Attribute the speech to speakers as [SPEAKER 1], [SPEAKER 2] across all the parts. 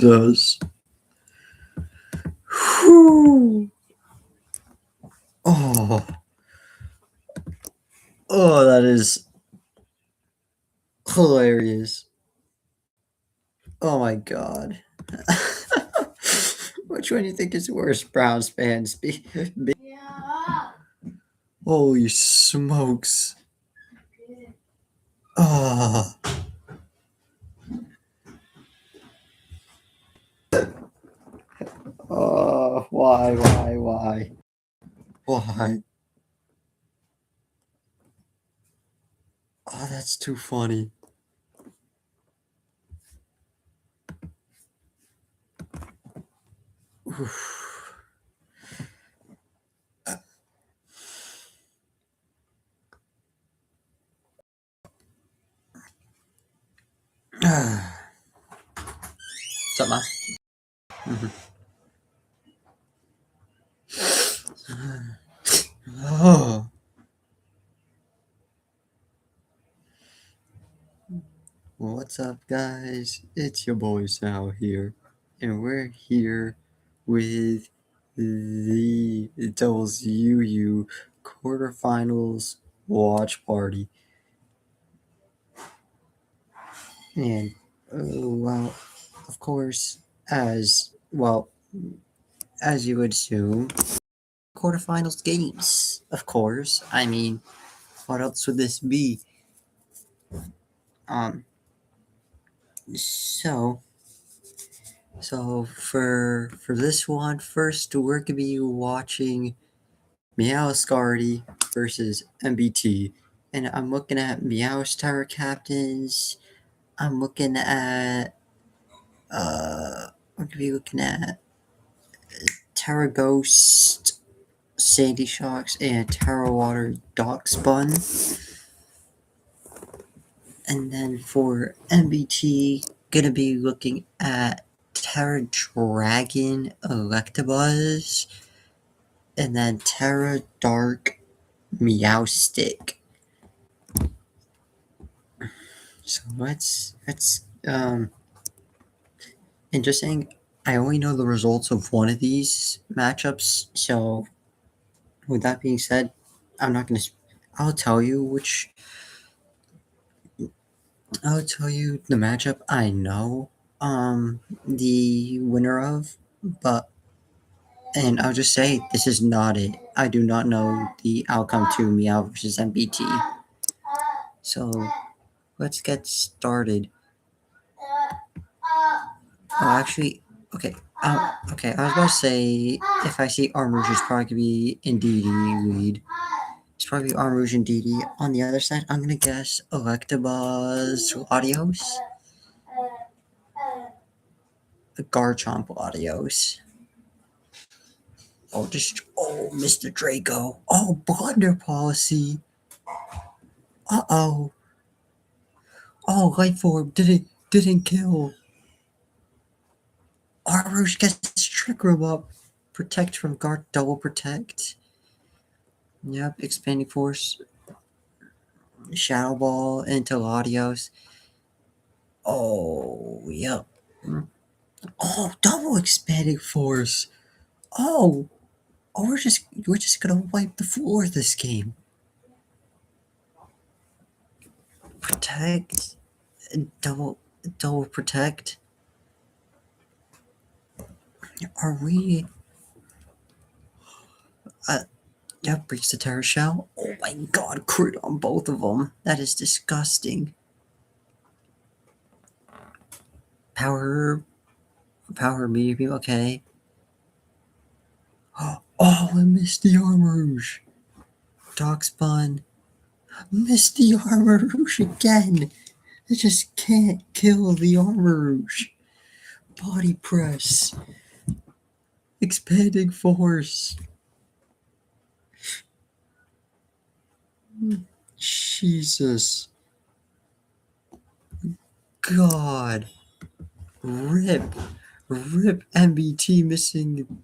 [SPEAKER 1] does. Whew. Oh, that is hilarious. Oh my god. Which one do you think is worse, Browns fans? Holy smokes. Oh. Oh, why? Why? Oh, that's too funny. Oof. What's up, man? Oh. What's up, guys? It's your boy Sal here, and we're here with the Devils UU quarterfinals watch party. And, well, of course, as you would assume, quarterfinals games, of course. I mean, what else would this be? So for this one, first we're gonna be watching Meowscardy versus MBT, and I'm looking at Meow's Tower Captains. I'm looking at we're gonna be looking at Terra Ghost, Sandy Shocks, and Terra Water Darkspun. And then for MBT, gonna be looking at Terra Dragon Electabuzz, and then Terra Dark Meowstic. So let's interesting. I only know the results of one of these matchups, so with that being said, I'm not gonna. I'll tell you the matchup I know the winner of, and I'll just say this is not it. I do not know the outcome to Meow versus MBT. So let's get started. Oh, actually, okay. Okay, I was about to say, if I see Armrouge, it's probably going to be Indeedee lead. It's probably Armrouge and Indeedee. On the other side, I'm going to guess Electabuzz Latios. Garchomp Latios. Oh, Mr. Draco. Oh, Blunder Policy. Uh-oh. Oh, Life Orb didn't kill. Armrouge gets Trick Room up. Protect from Guard, double protect. Yep, Expanding Force. Shadow Ball into Latios. Oh, yep. Oh, double Expanding Force. Oh, we're just gonna wipe the floor this game. Protect, double protect. Are we? Yep, breaks the Terror Shell. Oh my god, crit on both of them. That is disgusting. Power medium, okay. Oh, I missed the Armrouge. Darkspun. Missed the Armrouge again. I just can't kill the Armrouge. Body press. Expanding force. Jesus. God. Rip MBT missing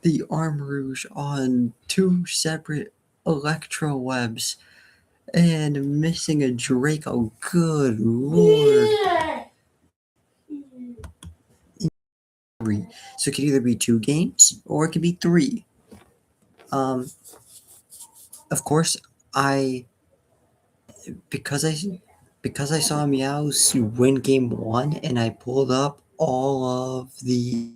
[SPEAKER 1] the Armrouge on 2 separate Electro Webs and missing a Draco. Good lord. three. So it could either be 2 games or it could be three. Um, of course, I because I because I saw Meows win game one and I pulled up all of the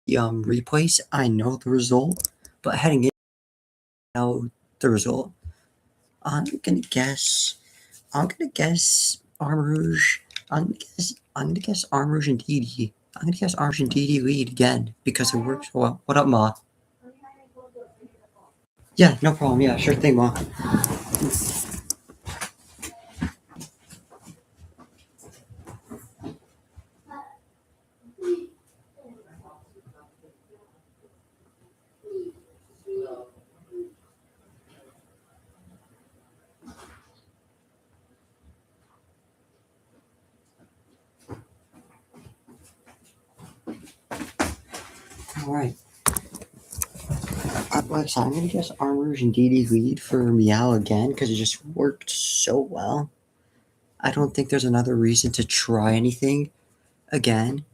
[SPEAKER 1] replays, I know the result. But heading in, I know the result. I'm gonna guess. I'm gonna guess Armrouge. I'm gonna guess Armrouge and DD. I'm gonna guess Armrouge and DD lead again because it works well. What up, Ma? Yeah, no problem. Yeah, sure thing, Ma. All right. Like I said, I'm gonna guess Armrouge and DD lead for Meow again because it just worked so well. I don't think there's another reason to try anything again.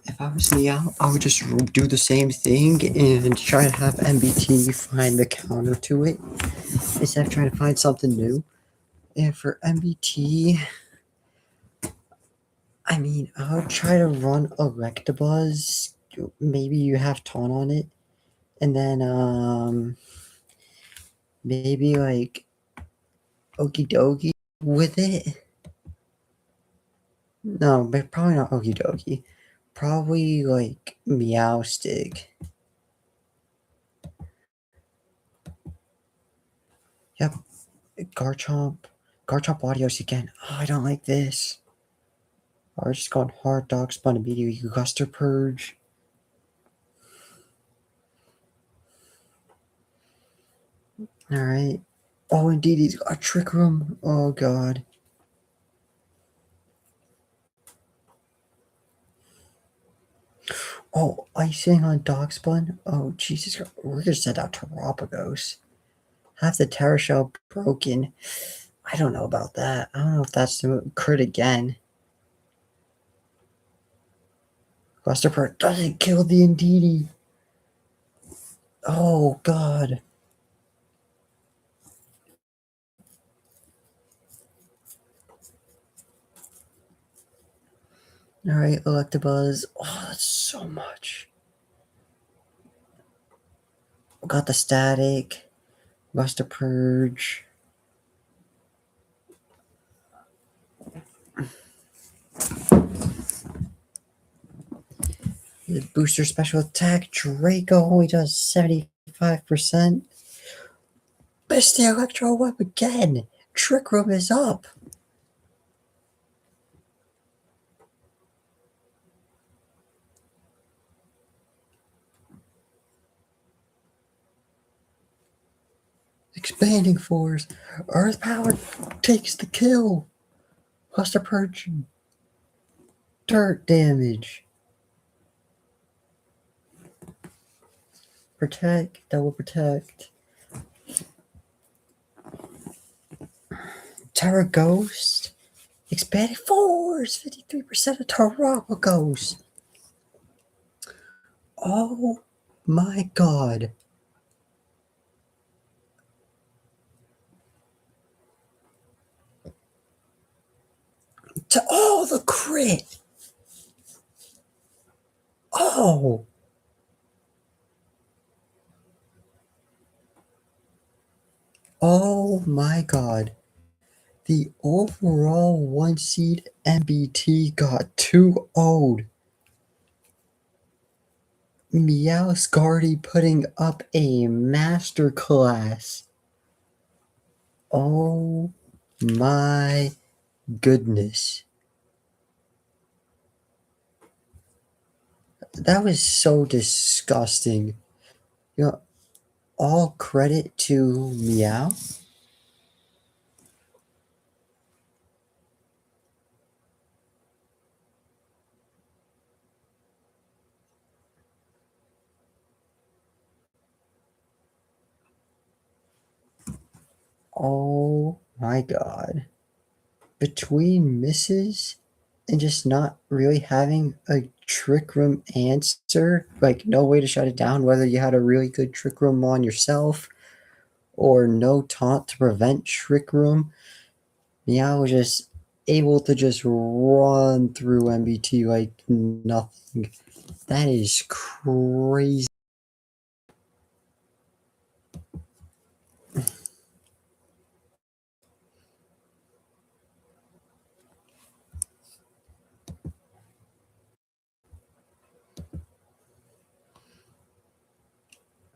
[SPEAKER 1] If I was Meow, I would just do the same thing and try to have MBT find the counter to it instead of trying to find something new. And for MBT, I mean, I would try to run Electabuzz. Maybe you have Taunt on it, and then maybe like Okie Dokie with it. No, but probably not Okie Dokie. Probably like Meow Stick. Yep, Garchomp. Garchomp Audios again. Oh, I don't like this. Or just going hard dog spawn immediately. Guster Purge. Alright. Oh, indeed, he's got a Trick Room. Oh, God. Oh, icing on dog spawn? Oh, Jesus Christ. We're gonna send out Terapagos. Have the Terra Shell broken. I don't know about that. I don't know if that's the crit again. Guster Purge doesn't kill the Indeedee. Oh, God. Alright, Electabuzz. Oh, that's so much. Got the static. Guster Purge. The booster special attack. Draco only does 75%. Missed the Electro Whip again. Trick Room is up. Expanding Force. Earth Power takes the kill. Cluster Purge. Dirt damage. Protect. Double protect. Terra Ghost. Expanding Force. 53% of Terra Ghost. Oh my god. Oh, the crit. Oh. Oh my god. The overall 1 seed MBT got 2-0'd. Meowscardy putting up a masterclass. Oh my goodness. That was so disgusting. You know, all credit to Meow. Oh my god. Between misses and just not really having a trick room answer, like no way to shut it down, whether you had a really good trick room on yourself or no taunt to prevent trick room. Meow was just able to just run through MBT like nothing. That is crazy.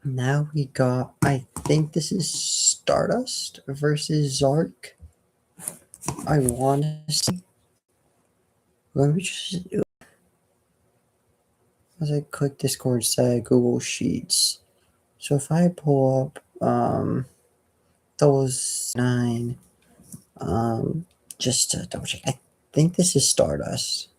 [SPEAKER 1] Now we got, I think this is Stardust versus Zark. I want to see. Let me just, as I click Discord, say Google Sheets. So if I pull up those 9, just to double check, I think this is Stardust.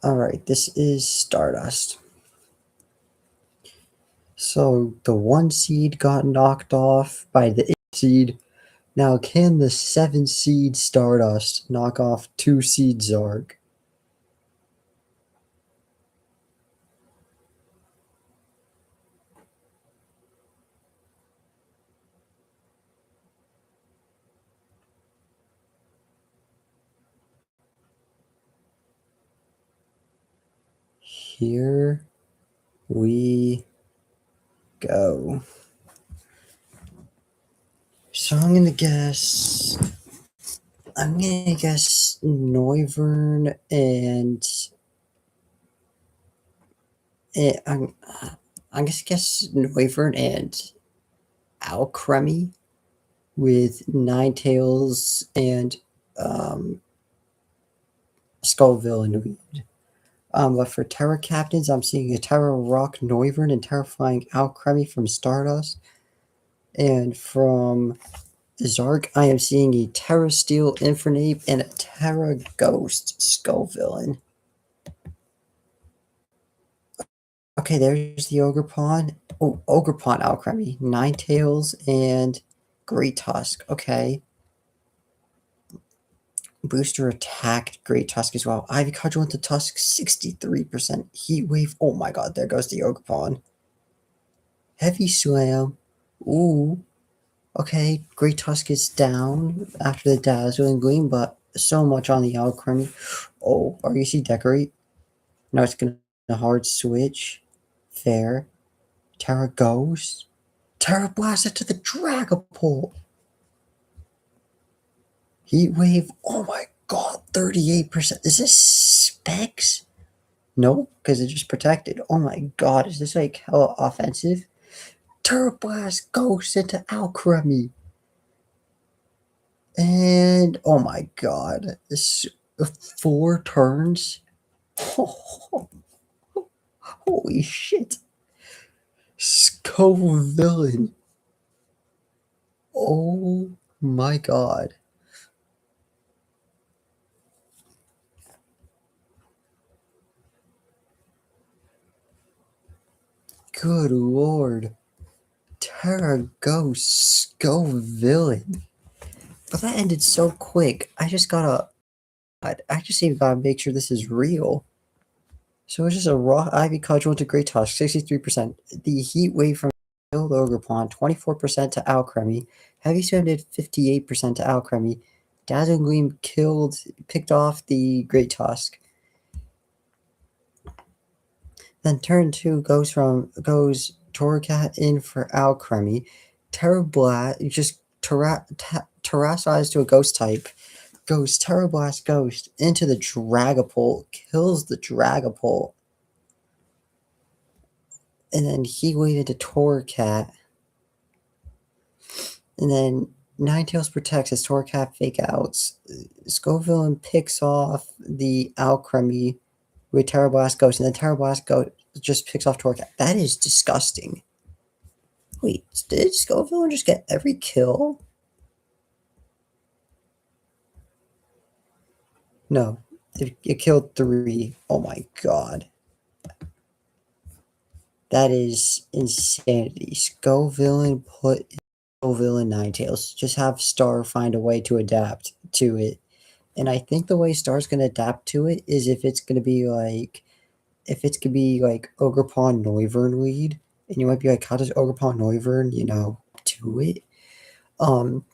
[SPEAKER 1] Alright, this is Stardust. So the 1 seed got knocked off by the 8 seed. Now can the 7 seed Stardust knock off 2 seed Zark? Here we go. So I'm gonna guess Noivern and I'm gonna guess Noivern and Alcremie with Ninetales and Skullville and Weed. But for Terra Captains, I'm seeing a Terra Rock Noivern and Terrifying Alcremie from Stardust. And from Zark, I am seeing a Terra Steel Infernape and a Terra Ghost Skullvillain. Okay, there's the Ogerpon. Oh, Ogerpon Alcremie. Ninetales and Great Tusk. Okay. Booster attacked Great Tusk as well. Ivy Cudgel into Tusk, 63%. Heat Wave. Oh my god, there goes the Ogerpon. Heavy Slam. Ooh. Okay, Great Tusk is down after the Dazzling Gleam, but so much on the Alcremie. Oh, RUC Decorate. Now it's going to hard switch. Fair. Terra Ghost. Terra Blast it to the Dragapult. Heat Wave. Oh my god, 38%. Is this Specs? No, because it's just protected. Oh my god, is this like hella offensive? Terra Blast Ghost into Alcremie. And oh my god, this 4 turns. Holy shit. Villain. Oh my god. Good lord. Terra Ghost Villain. But that ended so quick. I just even gotta make sure this is real. So it's just a raw Ivy Cudgel to Great Tusk, 63%. The Heat Wave from killed Ogerpon, 24% to Alcremie. Heavy Swim did 58% to Alcremie. Dazzling Gleam picked off the Great Tusk. Then turn 2 goes Torracat in for Alcremie. Terrablast just terrestrialized to a ghost type. Goes Terrablast Ghost into the Dragapult, kills the Dragapult. And then he waited to Torracat. And then Ninetales protects his Torracat fake outs. Scoville picks off the Alcremie with Terrablast Ghost, and then Terrablast Ghost just picks off Torracat. That is disgusting. Wait, did Scoville just get every kill? No, it killed 3. Oh my god. That is insanity. Skull put Skull Ninetales. Just have Star find a way to adapt to it. And I think the way Star's gonna adapt to it is if it's gonna be like Ogerpon Noivern lead, and you might be like, how does Ogerpon Noivern, do it? Um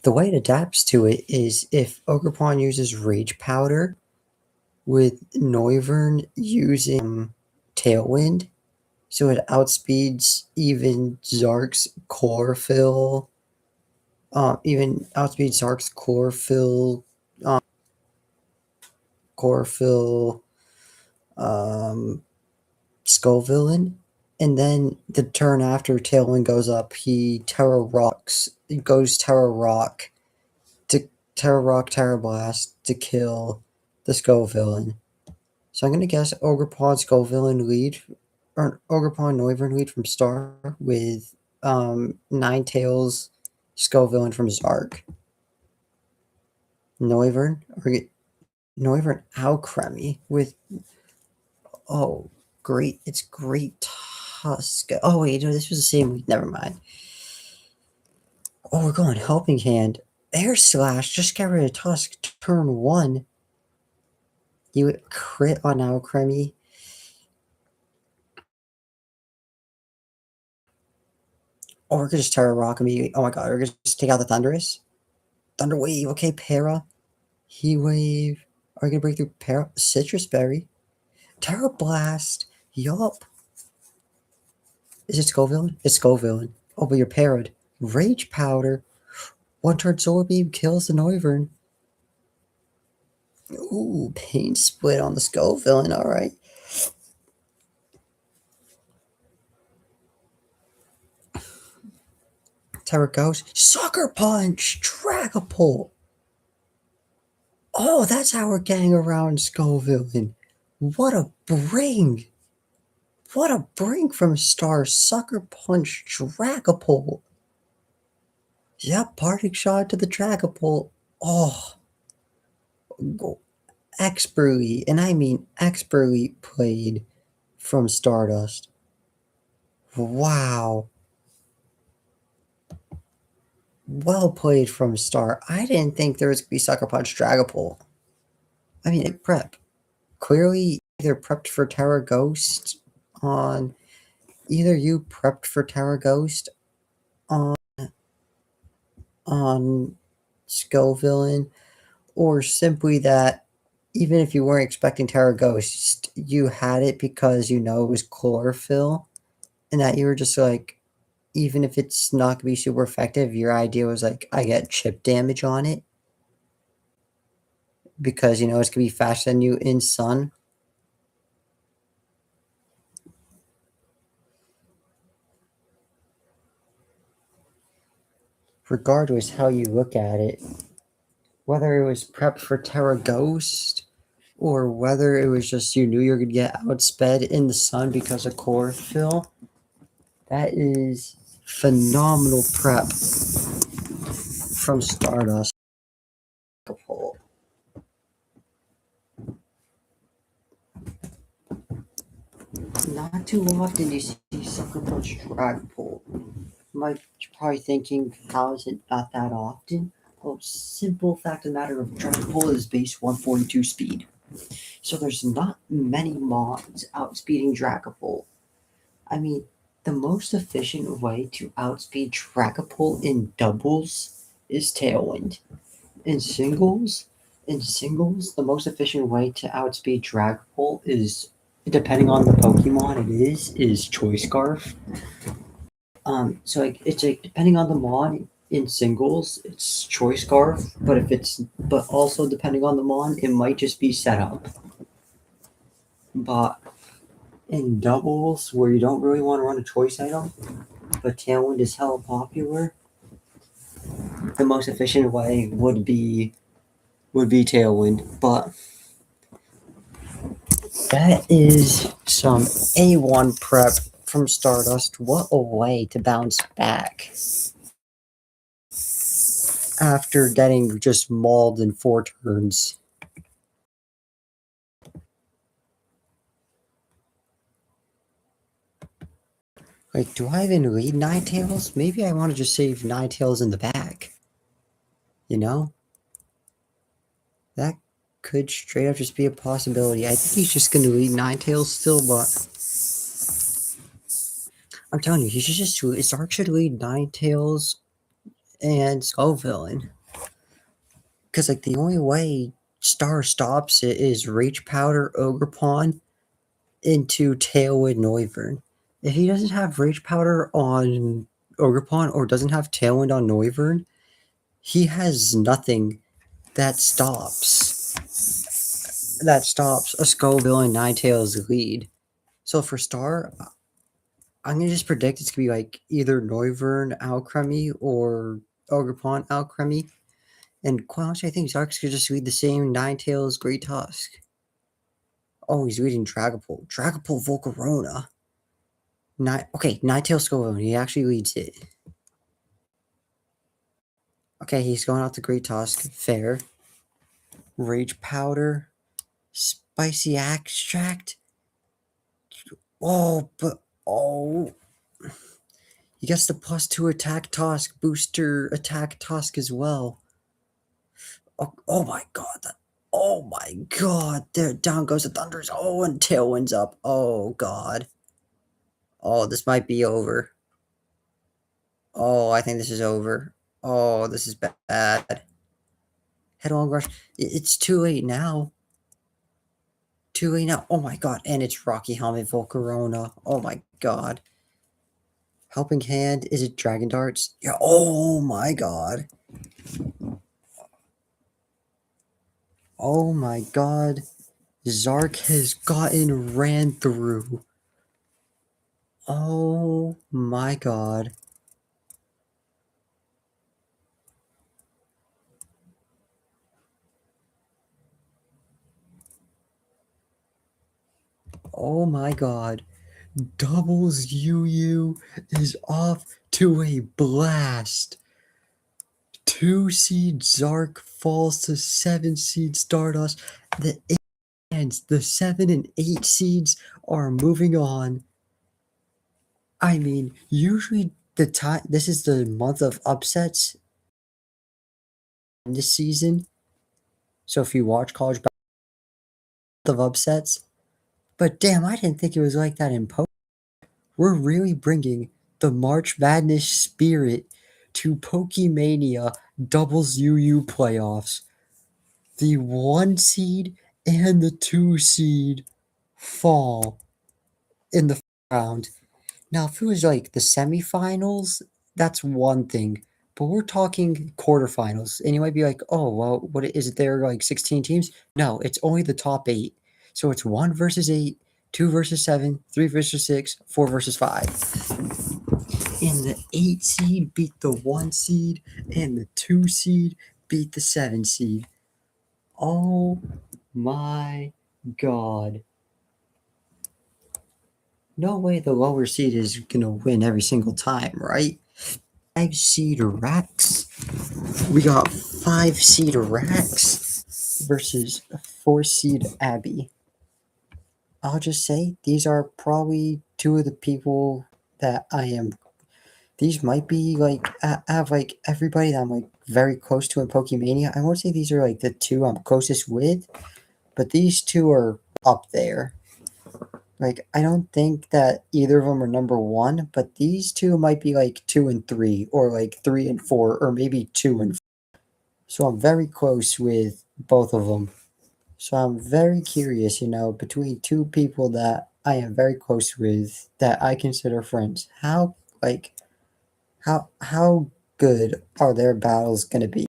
[SPEAKER 1] the way it adapts to it is if Ogerpon uses Rage Powder with Noivern using Tailwind, so it outspeeds even Zark's chlorophyll, even outspeeds Zark's chlorophyll, um, Skull Villain. And then the turn after Tailwind goes up, goes Terra Rock to Terra Rock, Terra Blast to kill the Skull Villain. So I'm gonna guess Ogerpon Skull Villain lead, or Ogerpon Noivern lead from Star with Ninetales Skull Villain from Zark. Noivern Alcremie with great, it's Great Tusk. Oh wait, no, this was the same week. Never mind. Oh, we're going Helping Hand. Air Slash, just get rid of Tusk. Turn 1. You would crit on Alcremie. Or we're gonna just Terra Rock immediately. Oh my god, we're gonna just take out the Thunderous. Thunder Wave, okay, Para. Heat Wave. Are we gonna break through Para? Citrus Berry. Terra Blast. Yup. Is it Skull Villain? It's Skull Villain. Oh, but you're parried. Rage Powder. One turn Solar Beam kills the Noivern. Ooh, Pain Split on the Skull Villain, alright. Terra Ghost. Sucker Punch! Dragapult! Oh, that's how we're getting around Skull Villain. What a bring! What a bring from Star Sucker Punch Dragapult! Yep, parting shot to the Dragapult. Oh, expertly, and I mean expertly played from Stardust. Wow. Well played from Star. I didn't think there was going to be Sucker Punch Dragapult. I mean, prep. Clearly, either prepped for Terra Ghost on. Either you prepped for Terra Ghost on Skull Villain, or simply that even if you weren't expecting Terra Ghost, you had it because you know it was chlorophyll, and that you were just like, even if it's not going to be super effective, your idea was like, I get chip damage on it because it's going to be faster than you in Sun. Regardless how you look at it, whether it was prepped for Terra Ghost or whether it was just you knew you were going to get outsped in the Sun because of chlorophyll, that is phenomenal prep from Stardust. Not too often you see Sucker Punch Dragapult. You might probably thinking, how is it not that often? Well, simple fact of the matter of Dragapult is base 142 speed. So there's not many mons outspeeding Dragapult. I mean, the most efficient way to outspeed Dragapult in doubles is Tailwind. In singles, the most efficient way to outspeed Dragapult is, depending on the Pokemon is Choice Scarf. So it's like depending on the mon in singles, it's Choice Scarf, but also depending on the mon, it might just be setup. But in doubles, where you don't really want to run a choice item, but Tailwind is hella popular, the most efficient way would be Tailwind. But that is some A1 prep from Stardust. What a way to bounce back after getting just mauled in 4 turns. Like, do I even lead Ninetales? Maybe I want to just save Ninetales in the back. You know? That could straight up just be a possibility. I think he's just going to lead Ninetales still, but I'm telling you, he should just Zark should lead Ninetales and Skull Villain. Because, like, the only way Star stops it is Rage Powder, Ogre into Tailwind Noivern. If he doesn't have Rage Powder on Ogre or doesn't have Tailwind on Noivern, he has nothing that stops a Skull Villain Ninetales lead. So for Star, I'm gonna just predict it's gonna be like either Noivern Alchemy or Ogre Alchemy. And quite honestly, I think Zark's could just lead the same Ninetales Great Tusk. Oh, he's leading Dragapult. Dragapult Volcarona. Okay, Ninetales Skull Villain. He actually leads it. Okay, he's going out the Great Tusk. Fair. Rage Powder. Spicy Extract. Oh, but oh, he gets the +2 attack Tusk booster attack Tusk as well. Oh my god! Oh my god! There, down goes the Thunders. Oh, and Tailwind's up. Oh god. Oh, this might be over. Oh, I think this is over. Oh, this is bad. Headlong Rush. It's too late now. Too late now. Oh my god! And it's Rocky Helmet Volcarona. Oh my god. Helping Hand. Is it Dragon Darts? Yeah. Oh my god. Oh my god. Zark has gotten ran through. Oh my god. Oh my god. Doubles UU is off to a blast. 2 seed Zark falls to 7 seed Stardust. The 7 and 8 seeds are moving on. I mean, usually this is the month of upsets this season. So if you watch college of upsets, but damn, I didn't think it was like that in Pokemon. We're really bringing the March Madness spirit to Pokemania doubles UU playoffs. The 1 seed and the 2 seed fall in the round. Now, if it was like the semifinals, that's one thing. But we're talking quarterfinals, and you might be like, "Oh, well, what is it? There like 16 teams?" No, it's only the top 8. So it's 1 versus 8, 2 versus 7, 3 versus 6, 4 versus 5. And the 8 seed beat the 1 seed, and the 2 seed beat the 7 seed. Oh my god. No way the lower seed is gonna win every single time, right? 5 seed Rex. We got 5 seed Rex versus 4 seed Abby. I'll just say these are probably two of the people that I am. These might be like I have like everybody that I'm like very close to in Pokemania. I won't say these are like the two I'm closest with, but these two are up there. Like I don't think that either of them are number one, but these two might be like 2 and 3, or like 3 and 4, or maybe 2 and 4. So I'm very close with both of them. So I'm very curious, between two people that I am very close with that I consider friends. How good are their battles gonna be?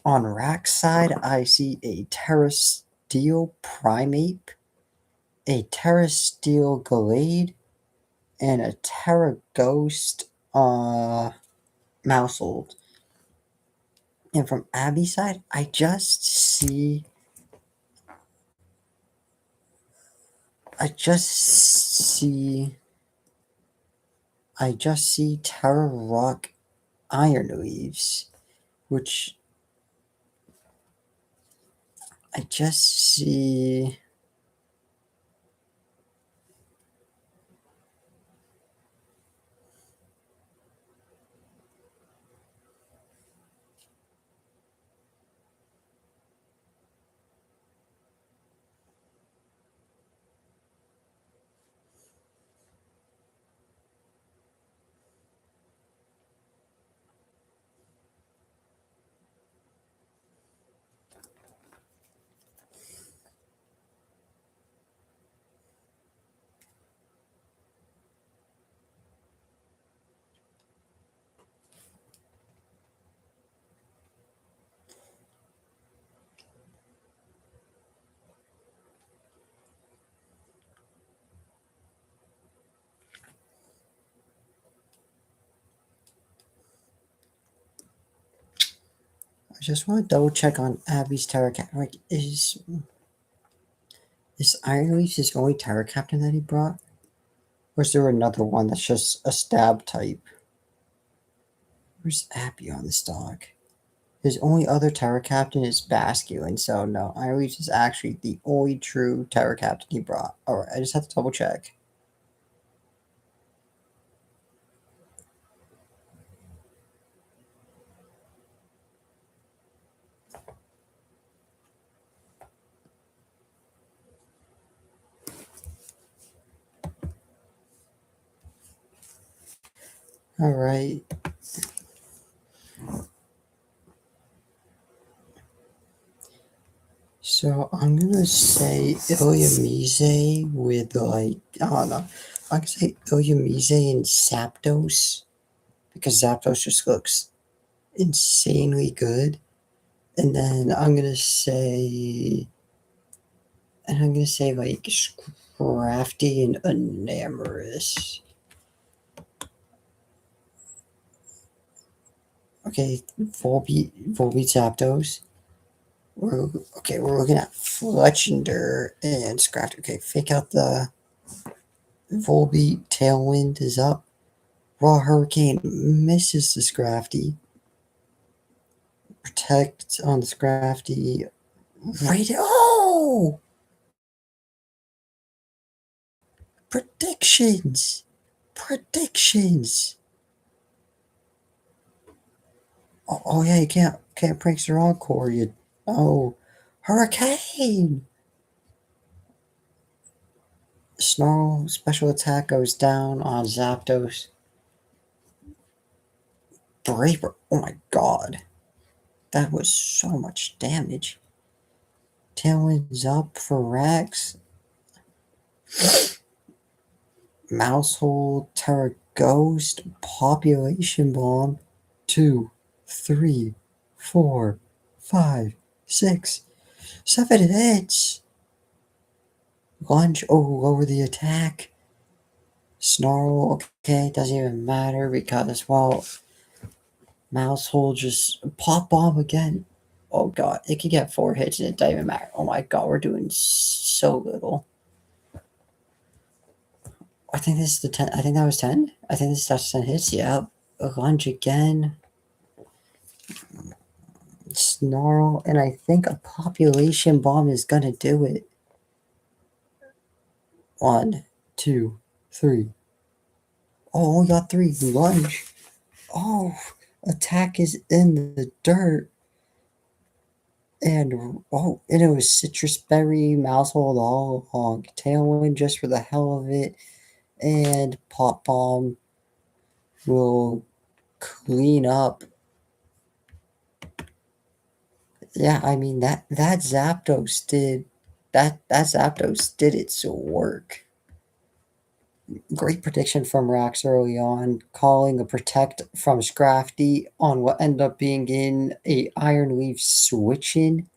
[SPEAKER 1] On Rack's side, I see a Terra Steel Primeape, a Terra Steel Gallade, and a Terra Ghost Mousehold. And from Abby's side, I just see Terra Rock Iron Leaves, which I just see I just want to double check on Abby's Terra Captain. Like, is Iron Leaf his only Terra Captain that he brought? Or is there another one that's just a stab type? Where's Abby on this dog? His only other Terra Captain is Basculin, so no, Iron Leaf is actually the only true Terra Captain he brought. Alright, I just have to double check. Alright. So I'm gonna say Illumise with like I don't know. I'm gonna say Illumise and Zapdos because Zapdos just looks insanely good. And then I'm gonna say like Scrafty and Enamorous. Okay, Volbeat Zapdos. We're looking at Fletchender and Scrafty. Okay, fake out the Volbeat. Tailwind is up. Raw Hurricane misses the Scrafty. Protect on the Scrafty. Right. Oh! Predictions! Predictions! Oh yeah, you can't prank your encore. You oh, Hurricane! Snarl special attack goes down on Zapdos. Braver. Oh my god, that was so much damage. Tailwind's up for Rex. Mousehold, Terra Ghost, Population Bomb. 2, 3, 4, 5, 6, 7 hits. Lunge, oh, lower the attack. Snarl, okay, doesn't even matter because, well, Mousehold just pop bomb again. Oh god, it could get 4 hits and it doesn't even matter. Oh my god, we're doing so little. I think this is the 10. I think that was 10. I think that's 10 hits. Yeah. Lunge again. Snarl, and I think a population bomb is gonna do it. 1, 2, 3. Oh, we got 3. Lunge. Oh, attack is in the dirt. And and it was citrus berry, mousehold all along. Tailwind just for the hell of it. And pop bomb will clean up. Yeah, I mean that Zapdos did that Zapdos did its work. Great prediction from Rax early on, calling a protect from Scrafty on what ended up being in a Iron Leaf switch in,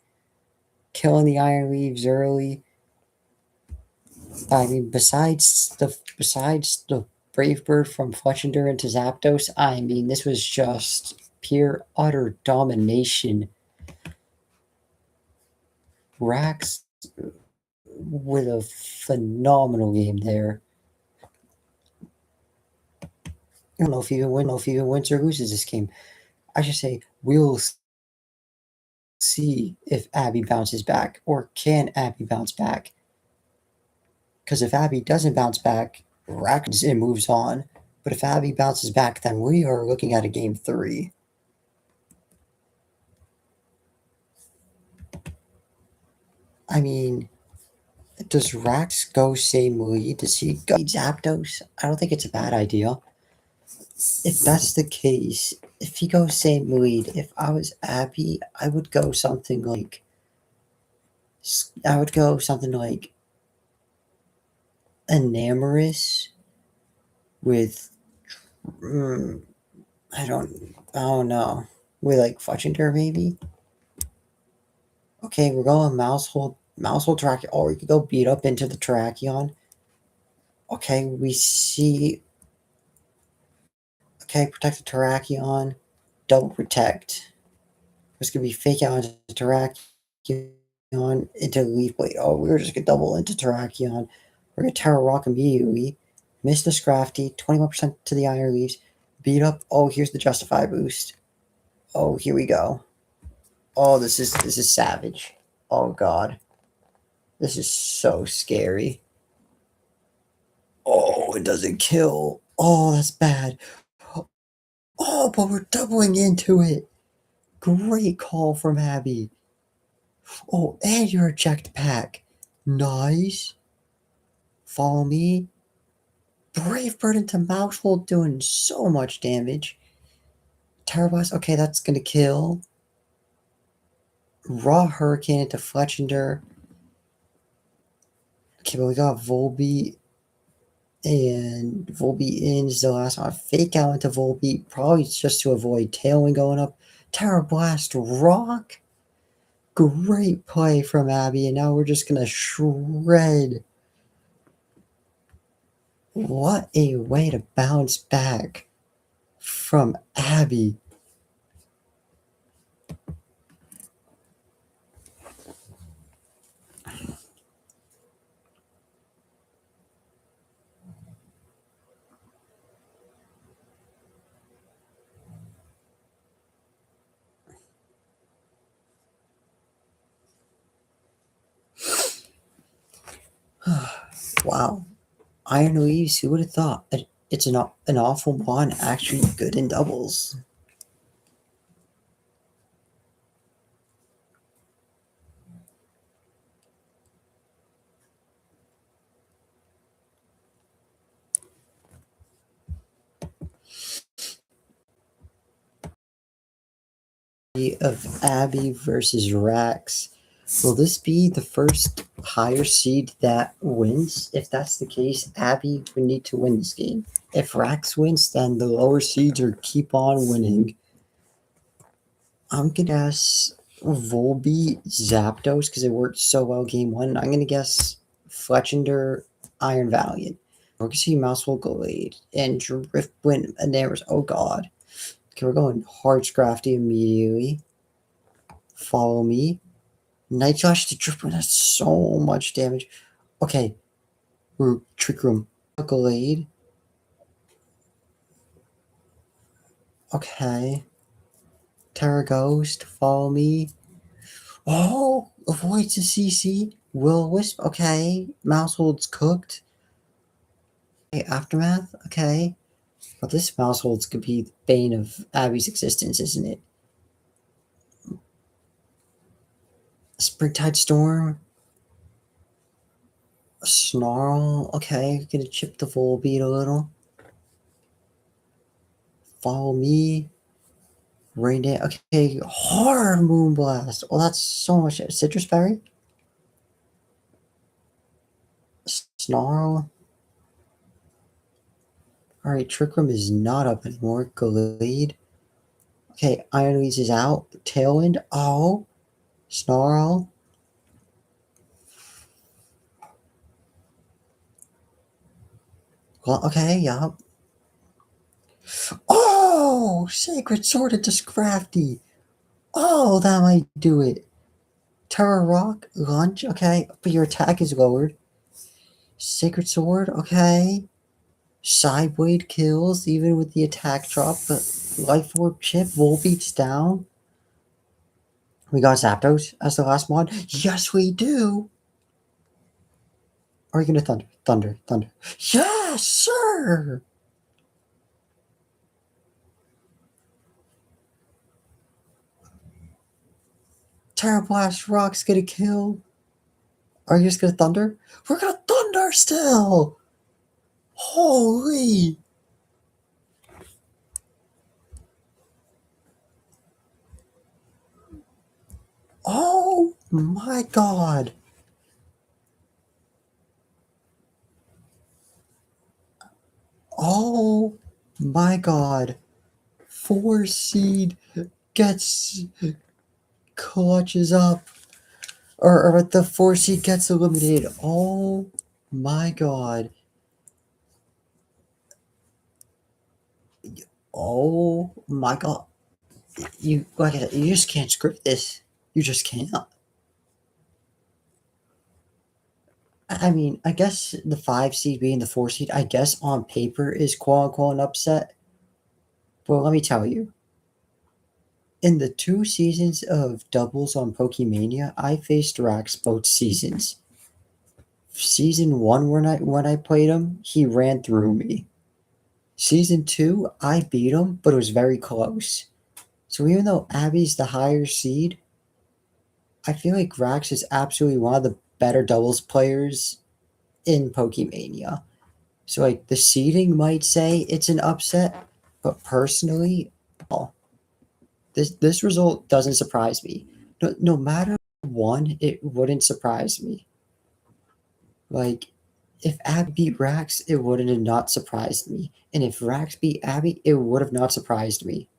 [SPEAKER 1] killing the Iron Leaves early. I mean, besides the Brave Bird from Fletchender into Zapdos, I mean, this was just pure utter domination. Rax with a phenomenal game there. I don't know if he even wins or loses this game. I should say we'll see if Abby bounces back, or can Abby bounce back? Because if Abby doesn't bounce back, Rax it moves on. But if Abby bounces back, then we are looking at a game 3. I mean, does Rax go same lead? Does he go Zapdos? I don't think it's a bad idea. If that's the case, if he goes same lead, if I was Abby, I would go something like Enamorous with I don't know, with like Fletchender maybe. Okay, we're going Mousehold Terrakion, or we could go beat up into the Terrakion. Okay, we see. Okay, protect the Terrakion, double protect. It's gonna be fake out into Terrakion into Leaf Blade. Oh, we were just gonna double into Terrakion. We're gonna Terra Rock immediately. Miss the Scrafty, 21% to the Iron Leaves. Beat up. Oh, here's the Justify boost. Oh, here we go. Oh, this is savage. Oh god. This is so scary. Oh, it doesn't kill. Oh, that's bad. Oh, but we're doubling into it. Great call from Abby. Oh, and your eject pack. Nice. Follow me. Brave Bird into Mouthful doing so much damage. Terrorblast, okay, that's gonna kill. Raw Hurricane into Fletchender. Okay, but we got Volbeat. And Volbeat in is the last one. Fake out into Volbeat, probably just to avoid Tailwind going up. Terra Blast Rock. Great play from Abby, and now we're just gonna shred. What a way to bounce back from Abby. Wow. Iron Leaves, who would have thought? It's an awful one, actually good in doubles. Of Abby versus Rax. Will this be the first higher seed that wins? If that's the case, Abby would need to win this game. If Rax wins, then the lower seeds are keep on winning. I'm gonna guess Volbeat Zapdos because it worked so well game one. I'm gonna guess Fletchender Iron Valiant. We're gonna see Mousehole Glade and Driftwind and there's oh god. Okay, we're going hard Scrafty immediately. Follow me. Night Flash to Driftwind has so much damage. Okay, we're Trick Room. Glade. Okay. Terra Ghost, follow me. Oh, avoids the CC. Will-O-Wisp, okay. Mousehold's cooked. Okay, Aftermath, okay. But this Mousehold's could be the bane of Abby's existence, isn't it? Springtide Storm. Snarl, okay. Gonna chip the Volbeat a little. Follow me. Rain Dance, okay. Hard Moonblast. Oh, that's so much. Citrus Berry. Snarl. Alright, Trick Room is not up anymore. Glade. Okay, Iron Leaves is out. Tailwind. Oh. Snarl. Well, okay, yup. Oh! Sacred Sword into Scrafty. Oh, that might do it. Terra Rock. Lunch. Okay, but your attack is lowered. Sacred Sword. Okay. Sideblade kills even with the attack drop, but Life Orb Chip. Volbeat's down. We got Zapdos as the last mod. Yes, we do. Are you gonna thunder? Thunder, thunder. Yes, sir! Terra Blast Rock's gonna kill. Are you just gonna thunder? We're gonna thunder still! Holy! Oh my god! Oh my god! 4 seed gets clutches up. Or the 4 seed gets eliminated. Oh my god. Oh my god. You like I said, you just can't script this. You just can't. I mean, I guess the 5 seed being the 4 seed, I guess on paper is quote unquote an upset. But let me tell you, in the 2 seasons of doubles on Pokemania, I faced Rax both seasons. Season 1, when I played him, he ran through me. Season 2, I beat him, but it was very close. So even though Abby's the higher seed, I feel like Rax is absolutely one of the better doubles players in Pokemania. So like the seeding might say it's an upset, but personally, oh, this result doesn't surprise me. No matter one, it wouldn't surprise me. Like if Abby beat Rax, it wouldn't have not surprised me. And if Rax beat Abby, it would have not surprised me.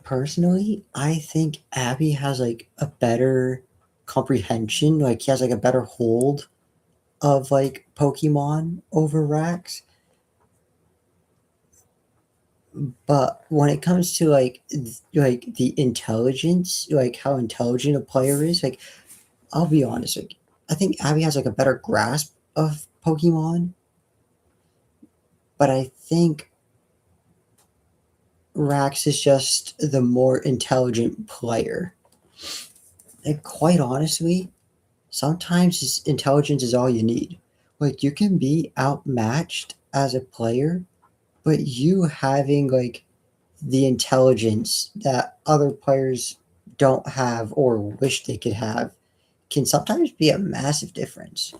[SPEAKER 1] Personally, I think Abby has like a better comprehension, like he has like a better hold of like Pokemon over Rax. But when it comes to like the intelligence, like how intelligent a player is, like I'll be honest, like I think Abby has like a better grasp of Pokemon, but I think Rax is just the more intelligent player. And quite honestly, sometimes intelligence is all you need. Like you can be outmatched as a player, but you having like the intelligence that other players don't have or wish they could have can sometimes be a massive difference.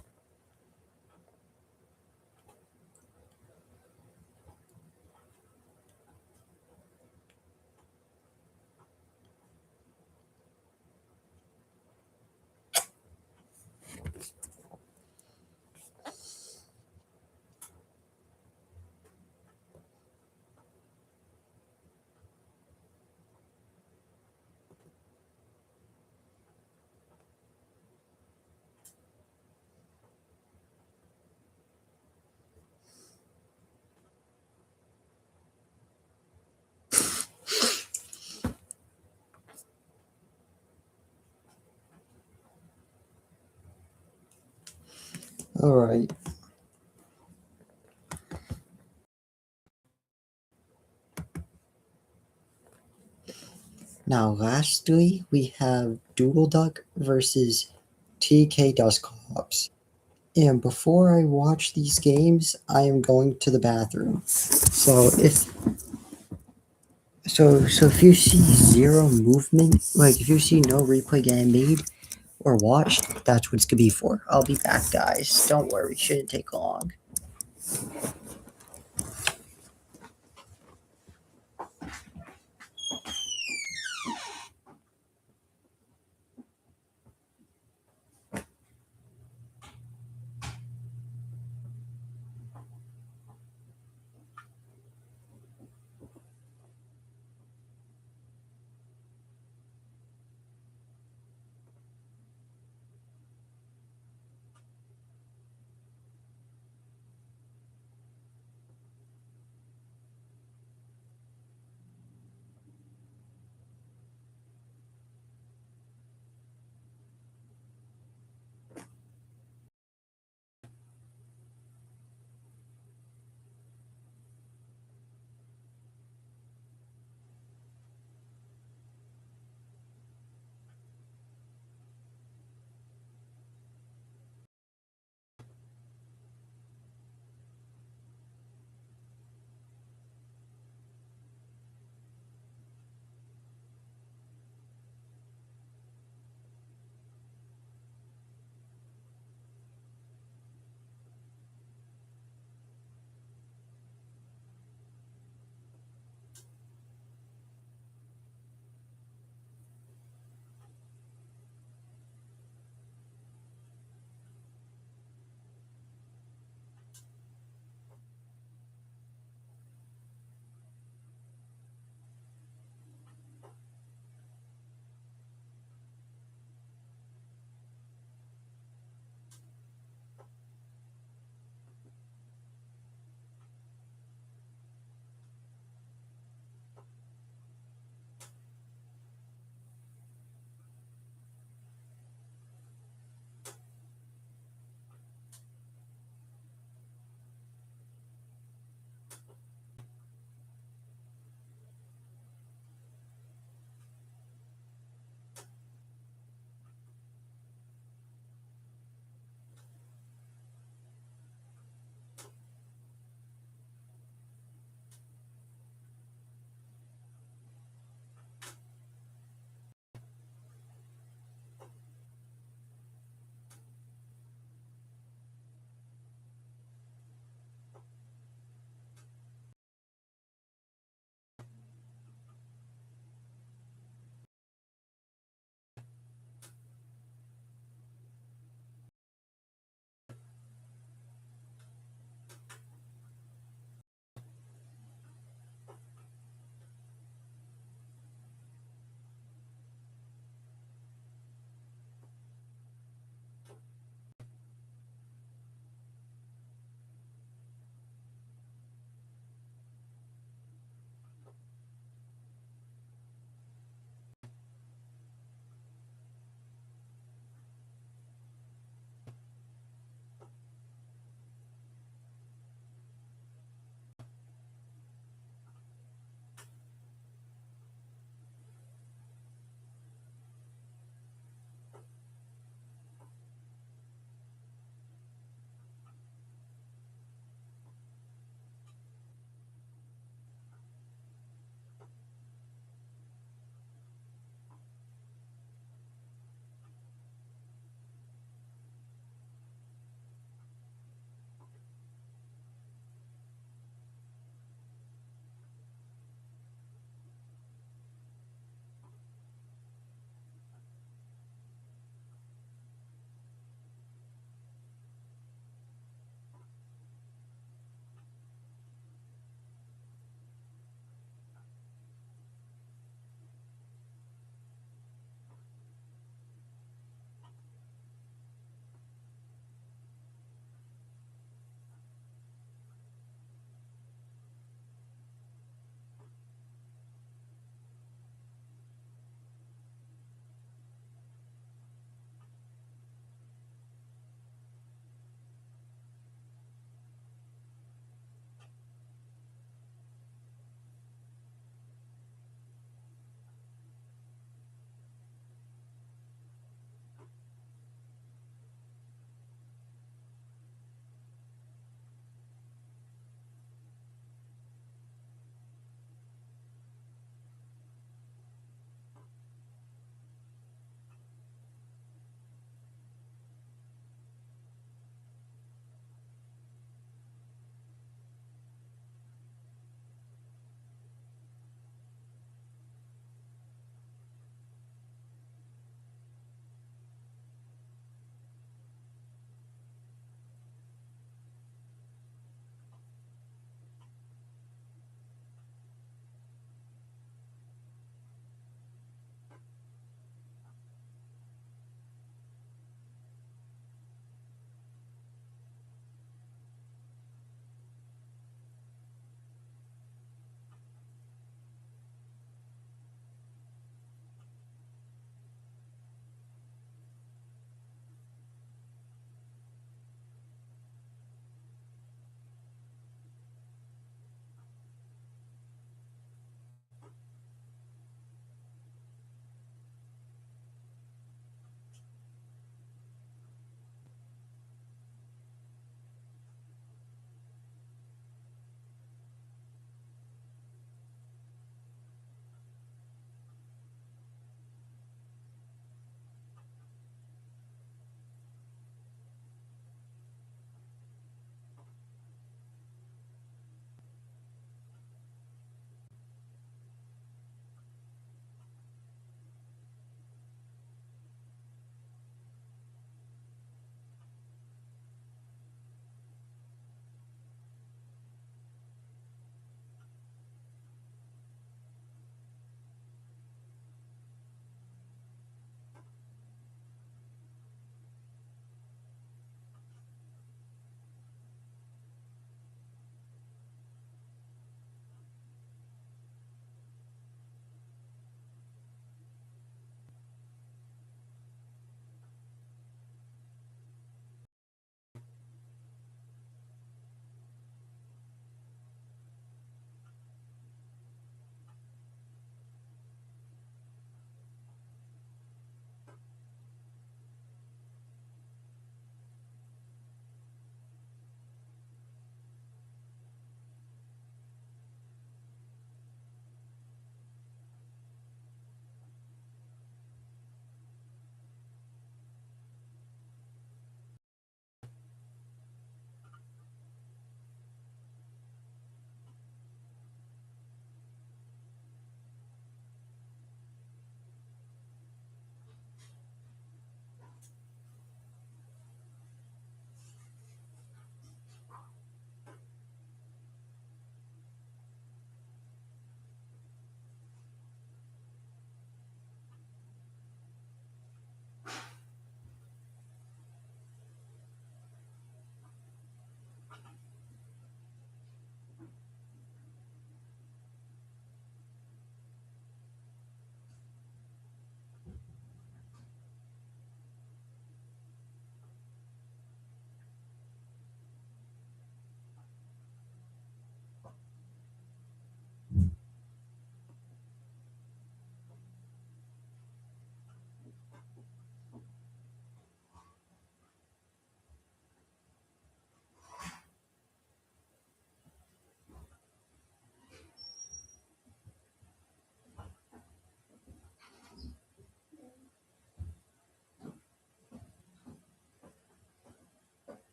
[SPEAKER 1] All right. Now, lastly, we have Doodle Duck versus TK Dusclops. And before I watch these games, I am going to the bathroom. So if you see zero movement, like if you see no replay getting made or watched, that's what it's gonna be for. I'll be back, guys. Don't worry, shouldn't take long.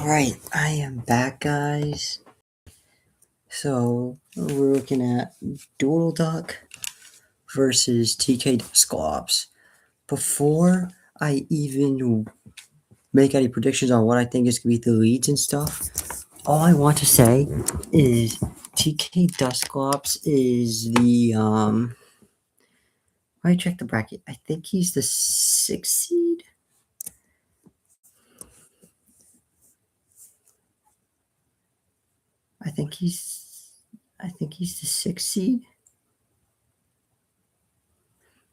[SPEAKER 1] Alright, I am back, guys. So, we're looking at Doodle Duck versus TK Dusclops. Before I even make any predictions on what I think is going to be the leads and stuff, all I want to say is TK Dusclops is let me check the bracket. I think he's the 6th seed. I think he's the 6th seed.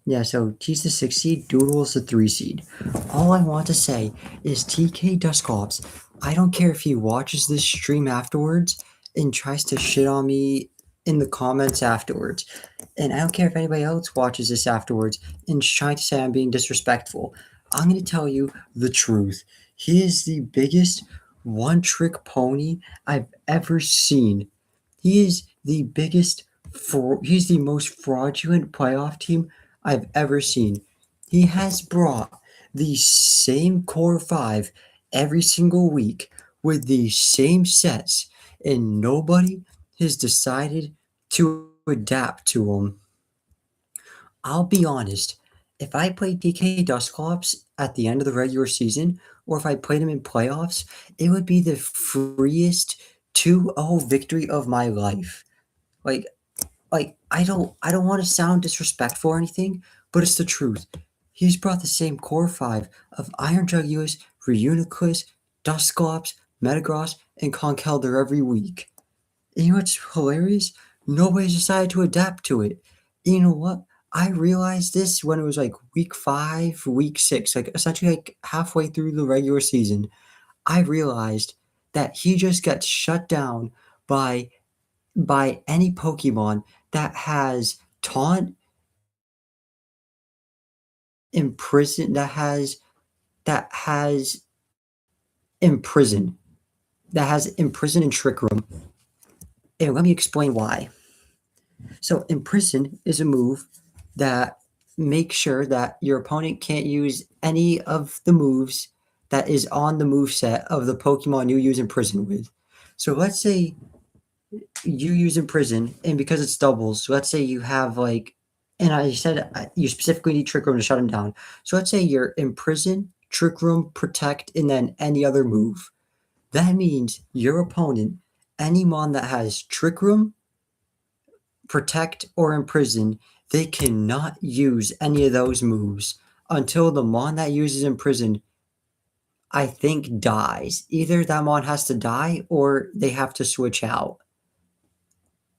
[SPEAKER 1] Yeah, so he's the 6 seed, Doodle is the 3 seed. All I want to say is TK Dusclops, I don't care if he watches this stream afterwards and tries to shit on me in the comments afterwards. And I don't care if anybody else watches this afterwards and is trying to say I'm being disrespectful. I'm going to tell you the truth. He is the biggest one-trick pony I've ever seen. He is the biggest, he's the most fraudulent playoff team I've ever seen. He has brought the same core five every single week with the same sets, and nobody has decided to adapt to them. I'll be honest, if I played DK Dusclops at the end of the regular season, or if I played him in playoffs, it would be the freest 2-0 victory of my life. Like, I don't want to sound disrespectful or anything, but it's the truth. He's brought the same core five of Iron Jugulas, Reuniclus, Dusclops, Metagross, and Conkeldurr every week. And you know what's hilarious? Nobody's decided to adapt to it. And you know what? I realized this when it was like week 5, week 6, like essentially like halfway through the regular season. I realized that he just gets shut down by any Pokemon that has Taunt, Imprison, that has Imprison, and Trick Room. And let me explain why. So Imprison is a move that makes sure that your opponent can't use any of the moves that is on the move set of the Pokemon you use Imprison with. So let's say you use Imprison, and because it's doubles, let's say you have like, and I said you specifically need Trick Room to shut him down. So let's say you're Imprison, Trick Room, Protect, and then any other move. That means your opponent, any mon that has Trick Room, Protect, or Imprison, they cannot use any of those moves until the mon that uses Imprison, I think, dies. Either that mon has to die or they have to switch out.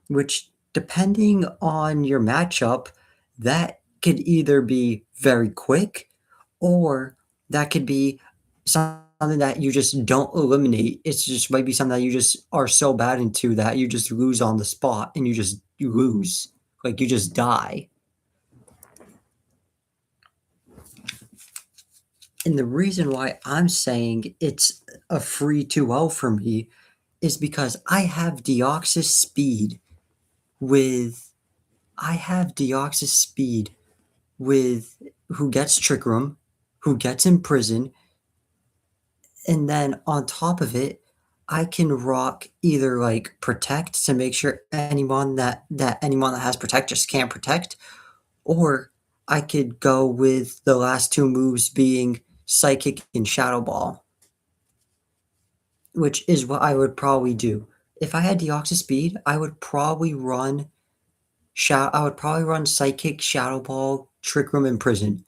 [SPEAKER 1] Which, depending on your matchup, that could either be very quick or that could be something that you just don't eliminate. It's just might be something that you just are so bad into that you just lose on the spot and you lose. Like you just die. And the reason why I'm saying it's a free 2-0 for me is because I have Deoxys speed with who gets Trick Room, who gets Imprison, and then on top of it, I can rock either like Protect to make sure anyone that has Protect just can't Protect, or I could go with the last two moves being Psychic and Shadow Ball, which is what I would probably do. If I had Deoxys speed, I would probably run Psychic, Shadow Ball, Trick Room, Imprison.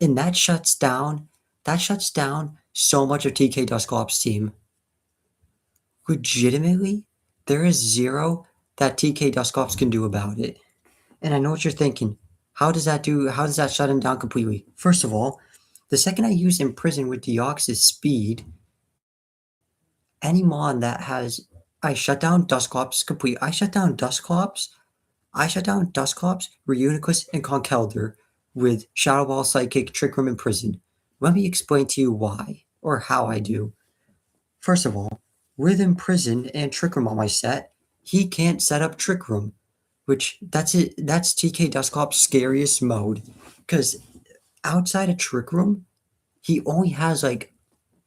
[SPEAKER 1] And that shuts down so much of TK Dusclops' team. Legitimately, there is zero that TK Dusclops can do about it. And I know what you're thinking. How does that shut him down completely? First of all, the second I use Imprison with Deoxys speed, any mon that has I shut down Dusclops completely. I shut down Dusclops, Reuniclus, and Conkeldurr with Shadow Ball, Psychic, Trick Room, and Prison. Let me explain to you why, or how I do. First of all, with Imprison and Trick Room on my set, he can't set up Trick Room, which that's it. That's TK Dusclops' scariest mode, because outside of Trick Room, he only has like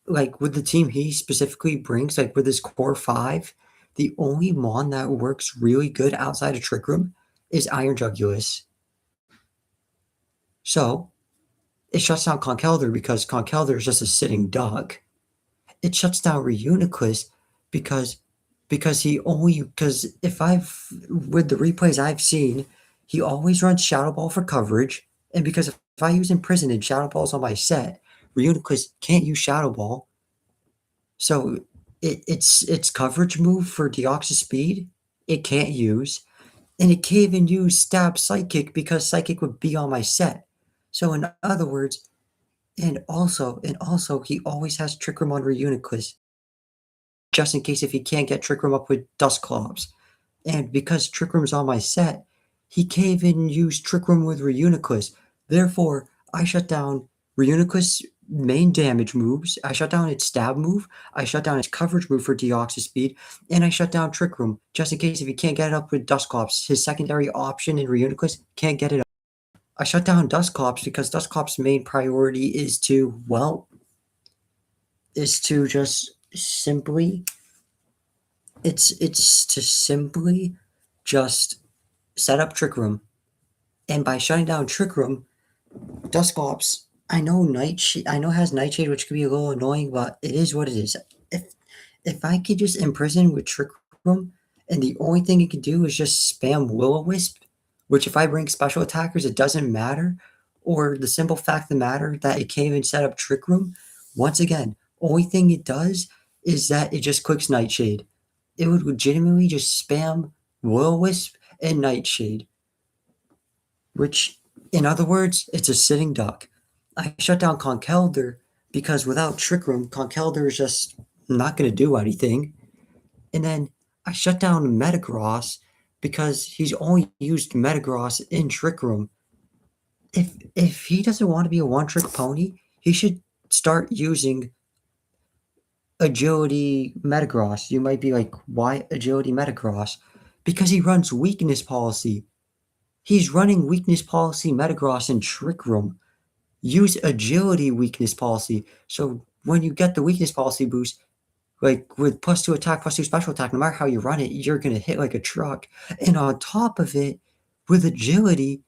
[SPEAKER 1] like with the team he specifically brings, like with his core five, the only mon that works really good outside of Trick Room is Iron Jugulus. So it shuts down Conkeldurr because Conkeldurr is just a sitting duck. It shuts down Reuniclus because because if I've with the replays I've seen, he always runs Shadow Ball for coverage, and because if I use Imprison and Shadow Ball's on my set, Reuniclus can't use Shadow Ball, so its coverage move for Deoxys Speed it can't use, and it can't even use Stab Psychic because Psychic would be on my set. So in other words, and also he always has Trick Room on Reuniclus just in case if he can't get Trick Room up with Dusclops. And because Trick Room's on my set, he can't even use Trick Room with Reuniclus. Therefore, I shut down Reuniclus' main damage moves, I shut down its stab move, I shut down its coverage move for Deoxys Speed, and I shut down Trick Room, just in case if he can't get it up with Dusclops. His secondary option in Reuniclus can't get it up. I shut down Dusclops because Dusclops' main priority is to, well, is to just simply it's to simply just set up Trick Room, and by shutting down Trick Room, Dusclops. I know has Nightshade, which could be a little annoying, but it is what it is. If if I could just imprison with Trick Room, and the only thing it could do is just spam Will-O-Wisp, which if I bring special attackers, it doesn't matter, or the simple fact of the matter that it can't even set up Trick Room. Once again, only thing it does is that it just clicks Nightshade. It would legitimately just spam Will-O-Wisp and Nightshade, which, in other words, it's a sitting duck. I shut down Conkeldurr because without Trick Room, Conkeldurr is just not going to do anything. And then I shut down Metagross because he's only used Metagross in Trick Room. If he doesn't want to be a one-trick pony, he should start using Agility Metagross. You might be like, why Agility Metagross? Because he runs Weakness Policy. He's running Weakness Policy Metagross in Trick Room. Use Agility Weakness Policy. So when you get the Weakness Policy boost, like with +2 attack, +2 special attack, no matter how you run it, you're going to hit like a truck. And on top of it, with Agility,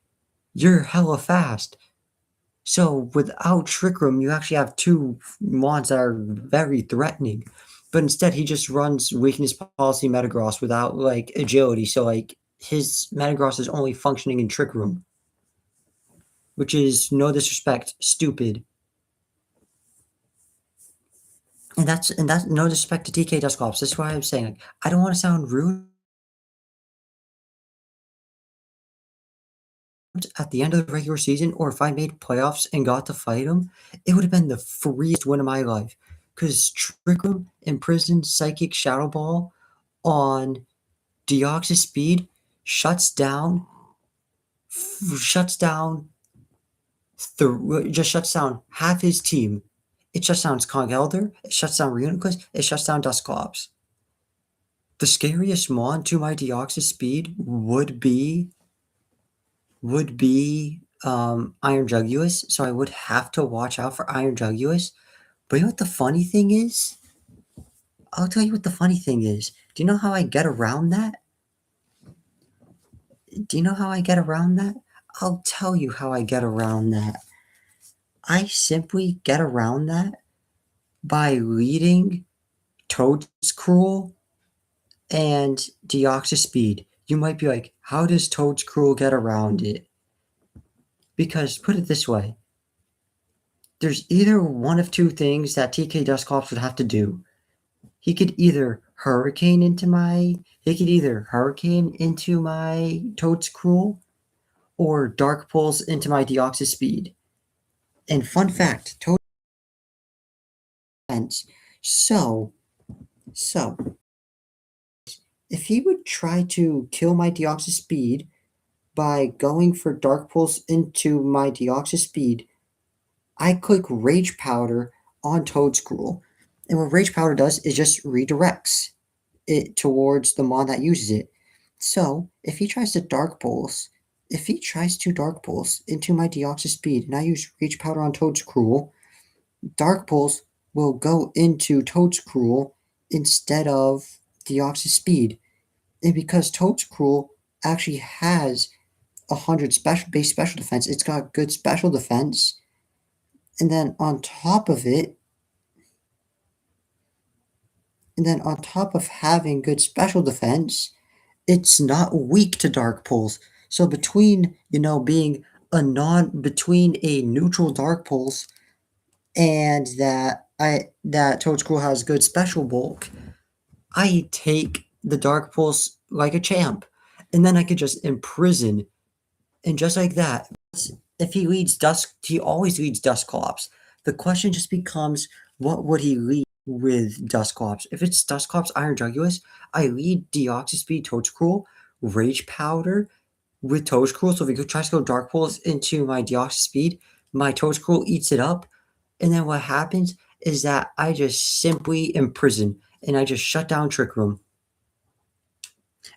[SPEAKER 1] you're hella fast. So without Trick Room, you actually have two mons that are very threatening. But instead, he just runs Weakness Policy Metagross without like Agility. So like his Metagross is only functioning in Trick Room, which is, no disrespect, stupid. And that's no disrespect to TK Dusclops. That's why I'm saying, like, I don't want to sound rude. At the end of the regular season, or if I made playoffs and got to fight him, it would have been the freest win of my life. Because Trick Room, Imprison, Psychic, Shadow Ball on Deoxys Speed shuts down, just shuts down half his team. It shuts down Conkeldurr, it shuts down Reuniclus, it shuts down Dusclops. The scariest mon to my Deoxys Speed would be Iron Jugulus, so I would have to watch out for Iron Jugulus. But you know what the funny thing is? I'll tell you what the funny thing is. Do you know how I get around that? Do you know how I get around that? I'll tell you how I get around that. I simply get around that by leading Toadscruel and Deoxys Speed. You might be like, how does Toadscruel get around it? Because put it this way, there's either one of two things that TK Dusclops would have to do. He could either hurricane into my Toadscruel or Dark Pulse into my Deoxys Speed. And fun fact, Toad so so if he would try to kill my Deoxys Speed by going for Dark Pulse into my Deoxys Speed, I click Rage Powder on Toadscruel. And what Rage Powder does is just redirects it towards the mon that uses it. So if he tries to Dark Pulse into my Deoxys Speed and I use Rage Powder on Toadscruel, Dark Pulse will go into Toadscruel instead of Deoxys Speed. And because Toadscruel actually has 100 base special defense, it's got good special defense. And then on top of it, and then on top of having good special defense, it's not weak to dark pulse. So between, being between a neutral dark pulse and that Toadscruel has good special bulk, I take the dark pulse like a champ. And then I could just imprison, and just like that, if he leads Dusk, he always leads Dusclops. The question just becomes, what would he lead with Dusclops? If it's Dusclops Iron Jugulus, I lead Deoxyspeed Toadscruel, Rage Powder with Toadscruel. So if he tries to go Dark Pulse into my Deoxyspeed, my Toadscruel eats it up. And then what happens is that I just simply imprison and I just shut down Trick Room.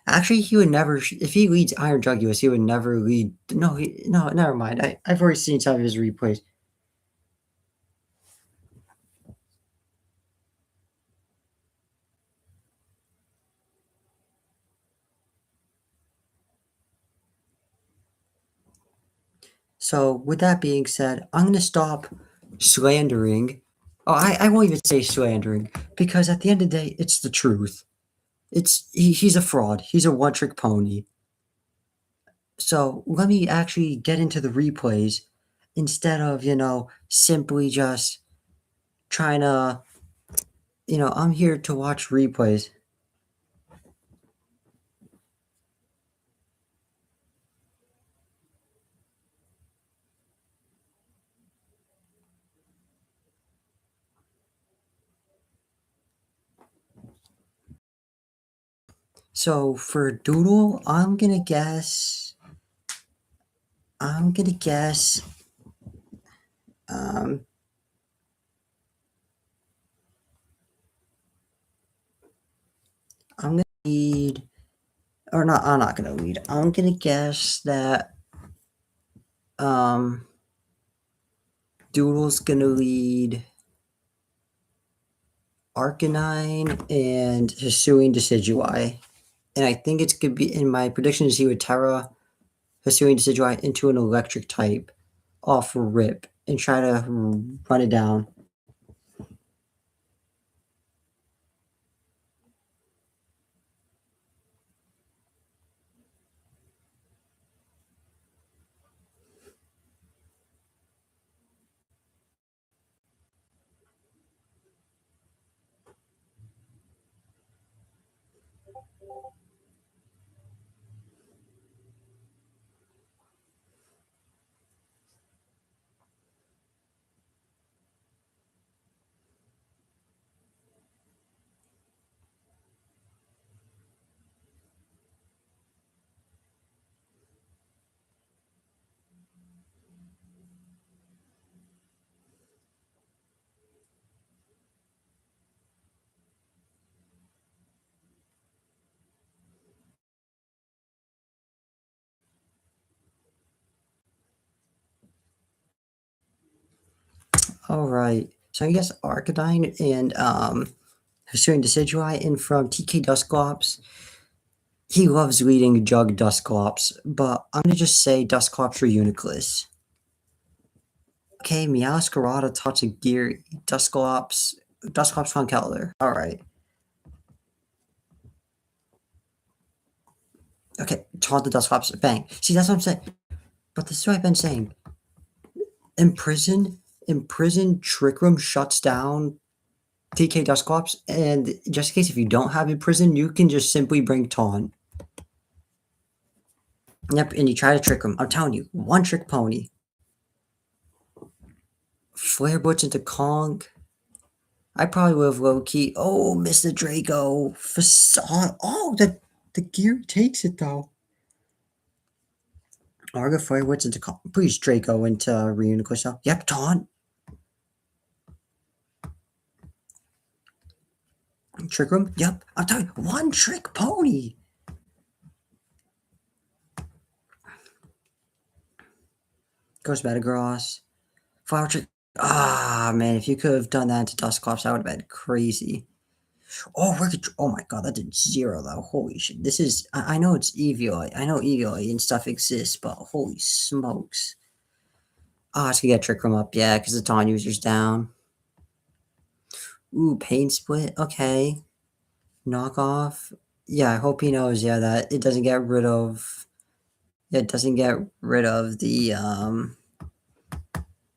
[SPEAKER 1] Actually, he would never. If he leads Iron Jugulus, he would never lead. No, no, never mind. I've already seen some of his replays. So, with that being said, I'm going to stop slandering. Oh, I won't even say slandering because at the end of the day, it's the truth. He's a fraud. He's a one trick pony. So let me actually get into the replays instead of simply just trying to. I'm here to watch replays. So for Doodle, I'm gonna guess um I'm gonna lead or not I'm not gonna lead. I'm gonna guess that um Doodle's gonna lead Arcanine and Hisuian Decidueye. And I think it's gonna be in my prediction is he would Terra Hisuian Decidueye into an electric type off rip and try to run it down. All right. So I guess Arcanine and Hisuian Decidueye and from TK Dusclops. He loves leading Jug Dusclops, but I'm gonna just say Dusclops for Uniclus. Okay, Meowscarada Tatsugiri, Dusclops von Kettler. Alright. Okay, taunt the Dusclops. Bang. See, that's what I'm saying. But this is what I've been saying. Imprison Trick Room shuts down TK Dusclops, and just in case if you don't have Imprison, you can just simply bring Taunt. Yep, and you try to trick him. I'm telling you, one trick pony. Flare Blitz into Kong. I probably would have low key. Oh, Mr. Draco. Facade. Oh, the gear takes it though. Arga Flare Blitz into Kong. Please, Draco into Reuniclus. Yep, taunt. Trick Room. Yep, I'm telling you, one trick pony. Goes Metagross. Flower Trick. Ah, man, if you could have done that to Dusclops, that would have been crazy. Oh, oh my god, that did 0 though. Holy shit. This is I know it's Evioi. I know Evioi and stuff exists, but holy smokes. Ah, it's gonna get Trick Room up, yeah, because the Taunt user's down. Ooh, Pain Split, okay. Knockoff. Yeah, I hope he knows, yeah, that it doesn't get rid of it doesn't get rid of the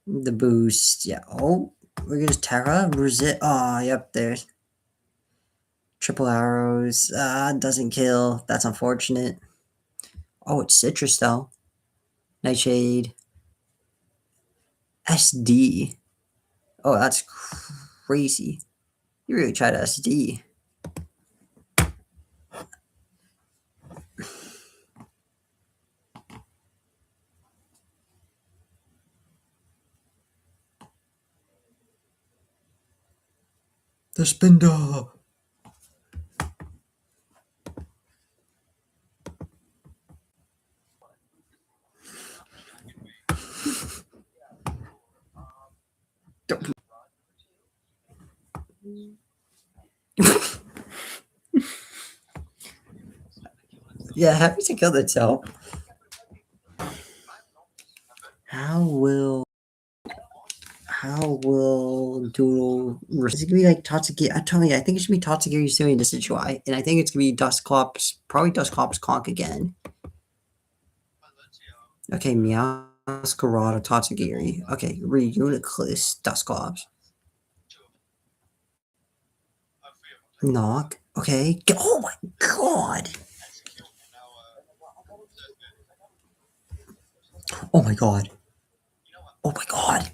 [SPEAKER 1] boost. Yeah. Oh, we're gonna Terra, resist. Oh, yep, there's triple arrows. Doesn't kill. That's unfortunate. Oh, it's Citrus though. Nightshade. SD. Oh, that's crazy. You really tried SD. The Spinda. Yeah, happy to kill itself. How will Doodle? Is it gonna be like Tatsugiri? I'm telling you, I think it should be Tatsugiri Sui Decidueye, and I think it's gonna be Dusclops, probably Dusclops Conk again. Okay, Meowscarada Tatsugiri. Okay, Reuniclus Dusclops. Knock. Okay. Oh my god. Oh my god. Oh my god.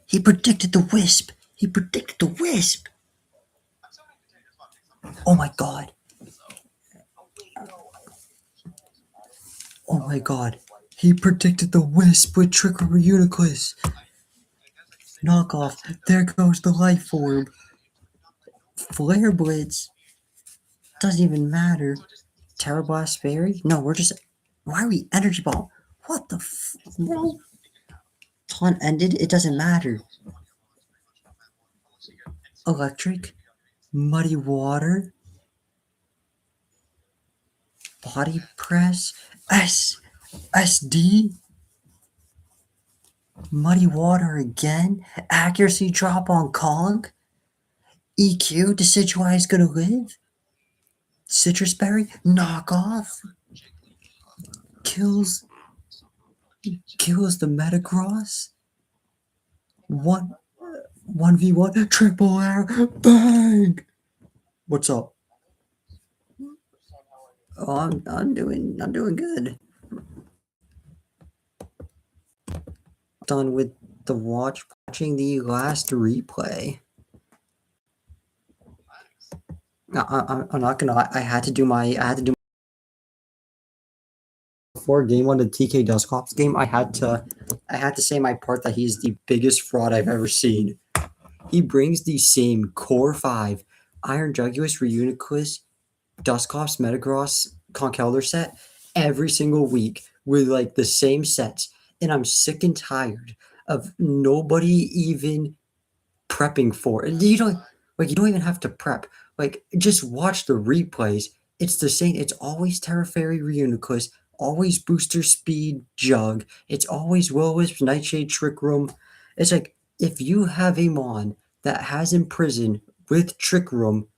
[SPEAKER 1] He predicted the Wisp. He predicted the Wisp. Oh my god. Oh my god. He predicted the Wisp with Trick Room Reuniclus. Knockoff. There goes the life form. Flare Blitz. Doesn't even matter. Terra Blast Fairy? No, we're just. Why are we Energy Ball? What the f. Well, taunt ended? It doesn't matter. Electric? Muddy Water? Body Press? SD? Muddy Water again? Accuracy drop on Kong? EQ? Decidueye is gonna live? Citrus Berry? Knock off? Kills the Metagross? 1v1 triple arrow bang. What's up? Oh, I'm doing good. Done with the watching the last replay. I'm not gonna lie, I had to do before game one of TK Dusclops game. I had to say my part that he's the biggest fraud I've ever seen. He brings the same core 5 Iron Jugulus, Reuniclus, Dusclops, Metagross, Conkeldurr set every single week with like the same sets. And I'm sick and tired of nobody even prepping for it. You don't even have to prep. Like just watch the replays. It's the same. It's always Terra Fairy Reuniclus, always Booster Speed Jug. It's always Will-O-Wisp Nightshade Trick Room. It's like if you have a Mon that has Imprison with Trick Room,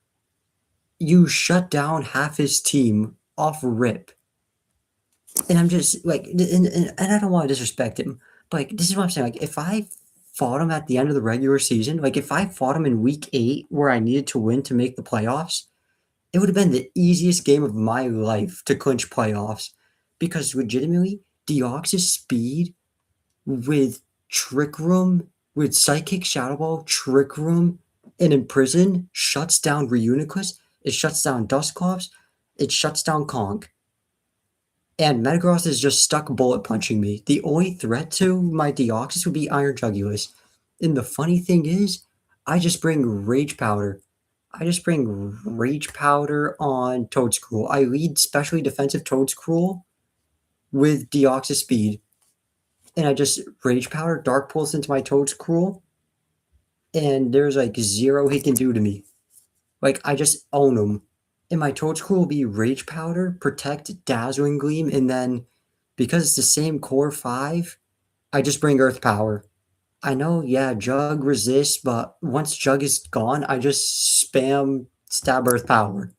[SPEAKER 1] you shut down half his team off rip. And I'm just like, and I don't want to disrespect him, but like, this is what I'm saying. Like, if I fought him at the end of the regular season, like if I fought him in week 8 where I needed to win to make the playoffs, it would have been the easiest game of my life to clinch playoffs because legitimately, Deoxys speed with Trick Room, with Psychic Shadow Ball, Trick Room, and Imprison shuts down Reuniclus, it shuts down Dusclops, it shuts down Conk. And Metagross is just stuck bullet punching me. The only threat to my Deoxys would be Iron Jugulus. And the funny thing is, I just bring Rage Powder. I just bring Rage Powder on Toadscruel. I lead specially defensive Toadscruel with Deoxys speed. And I just Rage Powder, Dark Pulse into my Toadscruel, and there's like zero he can do to me. Like I just own him. And my Toad Scroll will be Rage Powder, Protect, Dazzling Gleam, and then because it's the same core 5, I just bring Earth Power. I know, yeah, Jug resists, but once Jug is gone, I just spam Stab Earth Power.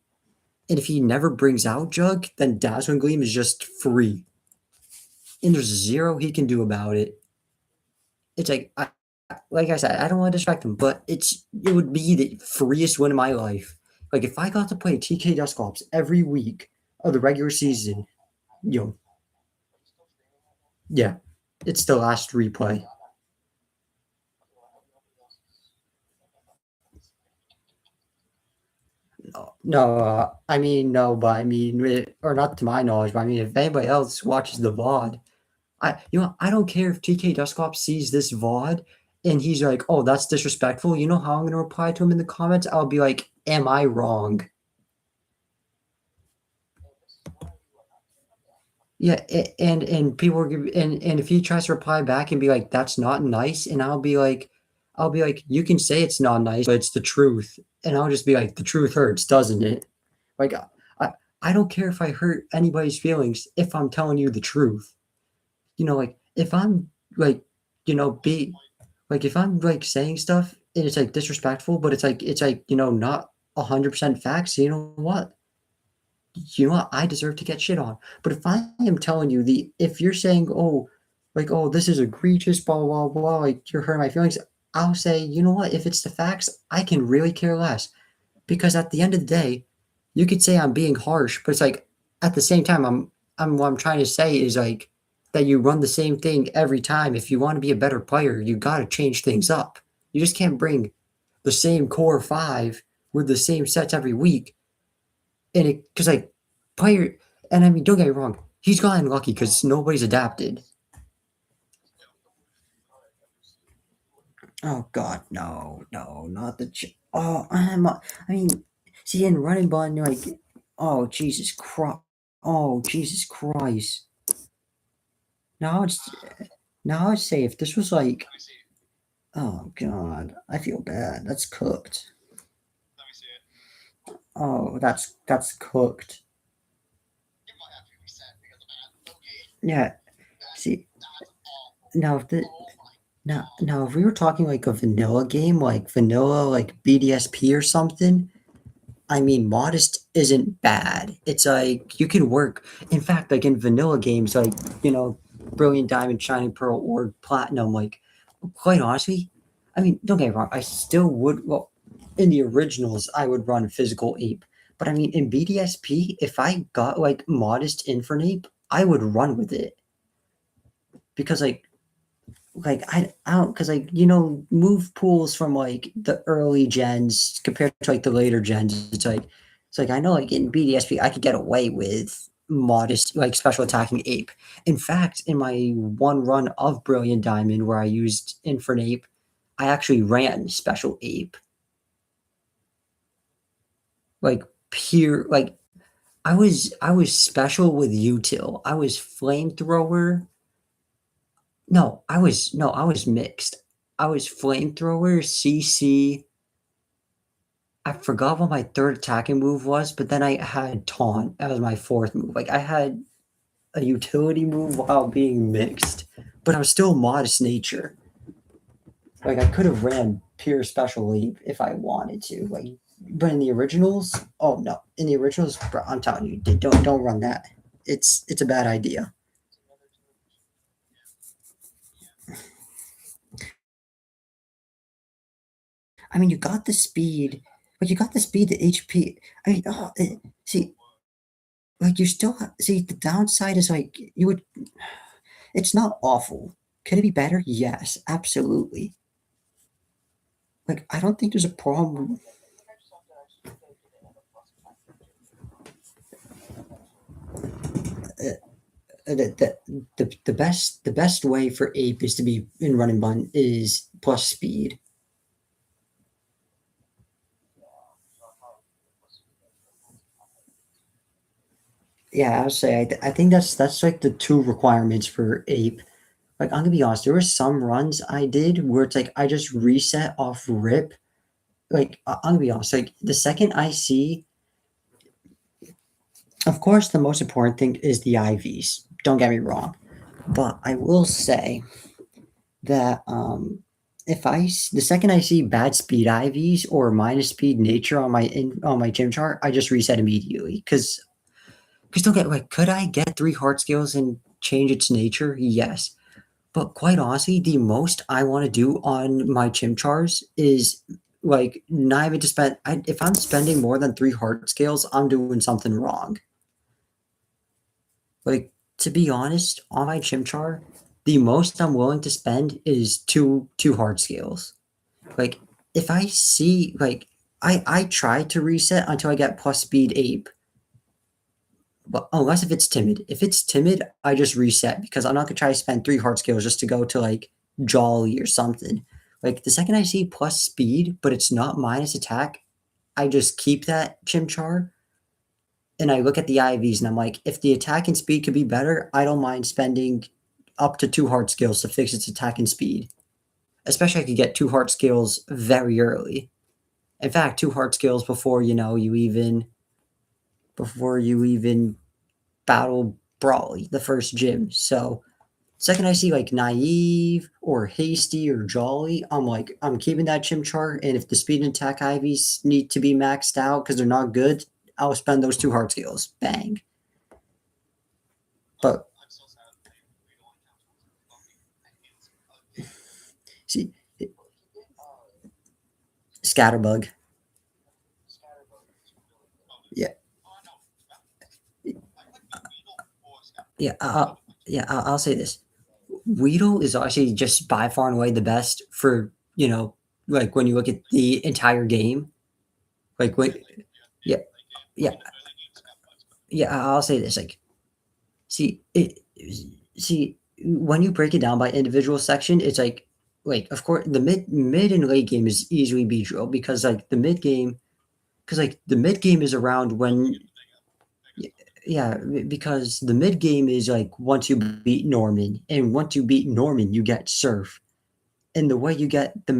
[SPEAKER 1] And if he never brings out Jug, then Dazzling Gleam is just free. And there's zero he can do about it. It's like I said, I don't want to distract him, but it would be the freest win of my life. Like if I got to play TK Dusclops every week of the regular season, yo, yeah, it's the last replay. No, I mean no, but I mean, or not to my knowledge, but I mean, if anybody else watches the VOD, I don't care if TK Dusclops sees this VOD and he's like, oh, that's disrespectful. You know how I'm gonna reply to him in the comments? I'll be like, am I wrong? Yeah, and people are and if he tries to reply back and be like, "That's not nice," and I'll be like, "You can say it's not nice, but it's the truth," and I'll just be like, "The truth hurts, doesn't it?" Like, I I don't care if I hurt anybody's feelings if I'm telling you the truth. Like if I'm like, be like if I'm like saying stuff and it's like disrespectful, but it's like not 100% facts. You know what? I deserve to get shit on. But if I am telling you if you're saying, oh, like, oh, this is egregious, blah, blah, blah, like you're hurting my feelings, I'll say, you know what? If it's the facts, I can really care less. Because at the end of the day, you could say I'm being harsh, but it's like at the same time, what I'm trying to say is like that you run the same thing every time. If you want to be a better player, you got to change things up. You just can't bring the same core 5 with the same sets every week and it because like player and I mean, don't get me wrong, he's gotten lucky because nobody's adapted. Oh God, no, no, not the. Oh, I mean, see, in running button, like, oh Jesus Christ, oh Jesus Christ. Now it's now I'd say if this was like, oh God, I feel bad. That's cooked. Oh, that's cooked. Yeah. See, now if the now, if we were talking like a vanilla game, like vanilla, like BDSP or something, I mean, modest isn't bad. It's like you can work. In fact, like in vanilla games, like Brilliant Diamond, Shining Pearl, or Platinum, like quite honestly, I mean, don't get me wrong, I still would. Well, in the originals, I would run Physical Ape, but I mean, in BDSP, if I got like modest Infernape, Ape, I would run with it because like I don't because like move pools from like the early gens compared to like the later gens it's like I know like in BDSP I could get away with modest like special attacking ape. In fact, in my one run of Brilliant Diamond where I used Infernape, Ape, I actually ran special ape like pure like I was special with util. I was flamethrower. No, I was mixed. I was flamethrower, CC. I forgot what my third attacking move was, but then I had taunt. That was my fourth move. Like I had a utility move while being mixed, but I was still modest nature. Like I could have ran pure special leap if I wanted to. Like, but in the originals, oh no, in the originals, bro, I'm telling you, don't run that. It's a bad idea. I mean, you got the speed, but you got the speed, the HP. I mean, see, like you still see the downside is like you would. It's not awful. Could it be better? Yes, absolutely. Like I don't think there's a problem. Uh, the best way for ape is to be in running bun is plus speed. Yeah, I would say I think that's like the two requirements for ape. Like, I'm gonna be honest, there were some runs I did where it's like I just reset off rip. Like, I'm gonna be honest, like the second I see, of course, the most important thing is the IVs. Don't get me wrong, but I will say that if the second I see bad speed IVs or minus speed nature on my gym chart, I just reset immediately. Because don't get like, could I get three heart scales and change its nature? Yes. But quite honestly, the most I want to do on my gym charts is like not even to spend. If I'm spending more than three heart scales, I'm doing something wrong. Like, to be honest, on my gym chart, the most I'm willing to spend is two hard scales. Like, if I see like I try to reset until I get plus speed ape. But unless if it's timid. If it's timid, I just reset because I'm not gonna try to spend three hard scales just to go to like jolly or something. Like the second I see plus speed, but it's not minus attack, I just keep that chimchar and I look at the IVs and I'm like, if the attack and speed could be better, I don't mind spending up to two hard skills to fix its attack and speed. Especially I could get two hard skills very early. In fact, two hard skills before you even battle Brawly, the first gym. So second I see like naive or hasty or jolly, I'm like, I'm keeping that gym chart. And if the speed and attack IVs need to be maxed out because they're not good, I'll spend those two hard skills. Bang. But see, Scatterbug. Yeah, yeah, yeah. I'll say this: Weedle is actually just by far and away the best for like when you look at the entire game. Like when, yeah, yeah, yeah. I'll say this: like, see it, see when you break it down by individual section, it's like of course the mid and late game is easily Beedrill because like the mid game, because like the mid game is around when yeah, because the mid game is like once you beat Norman, and once you beat Norman, you get Surf. And the way you get the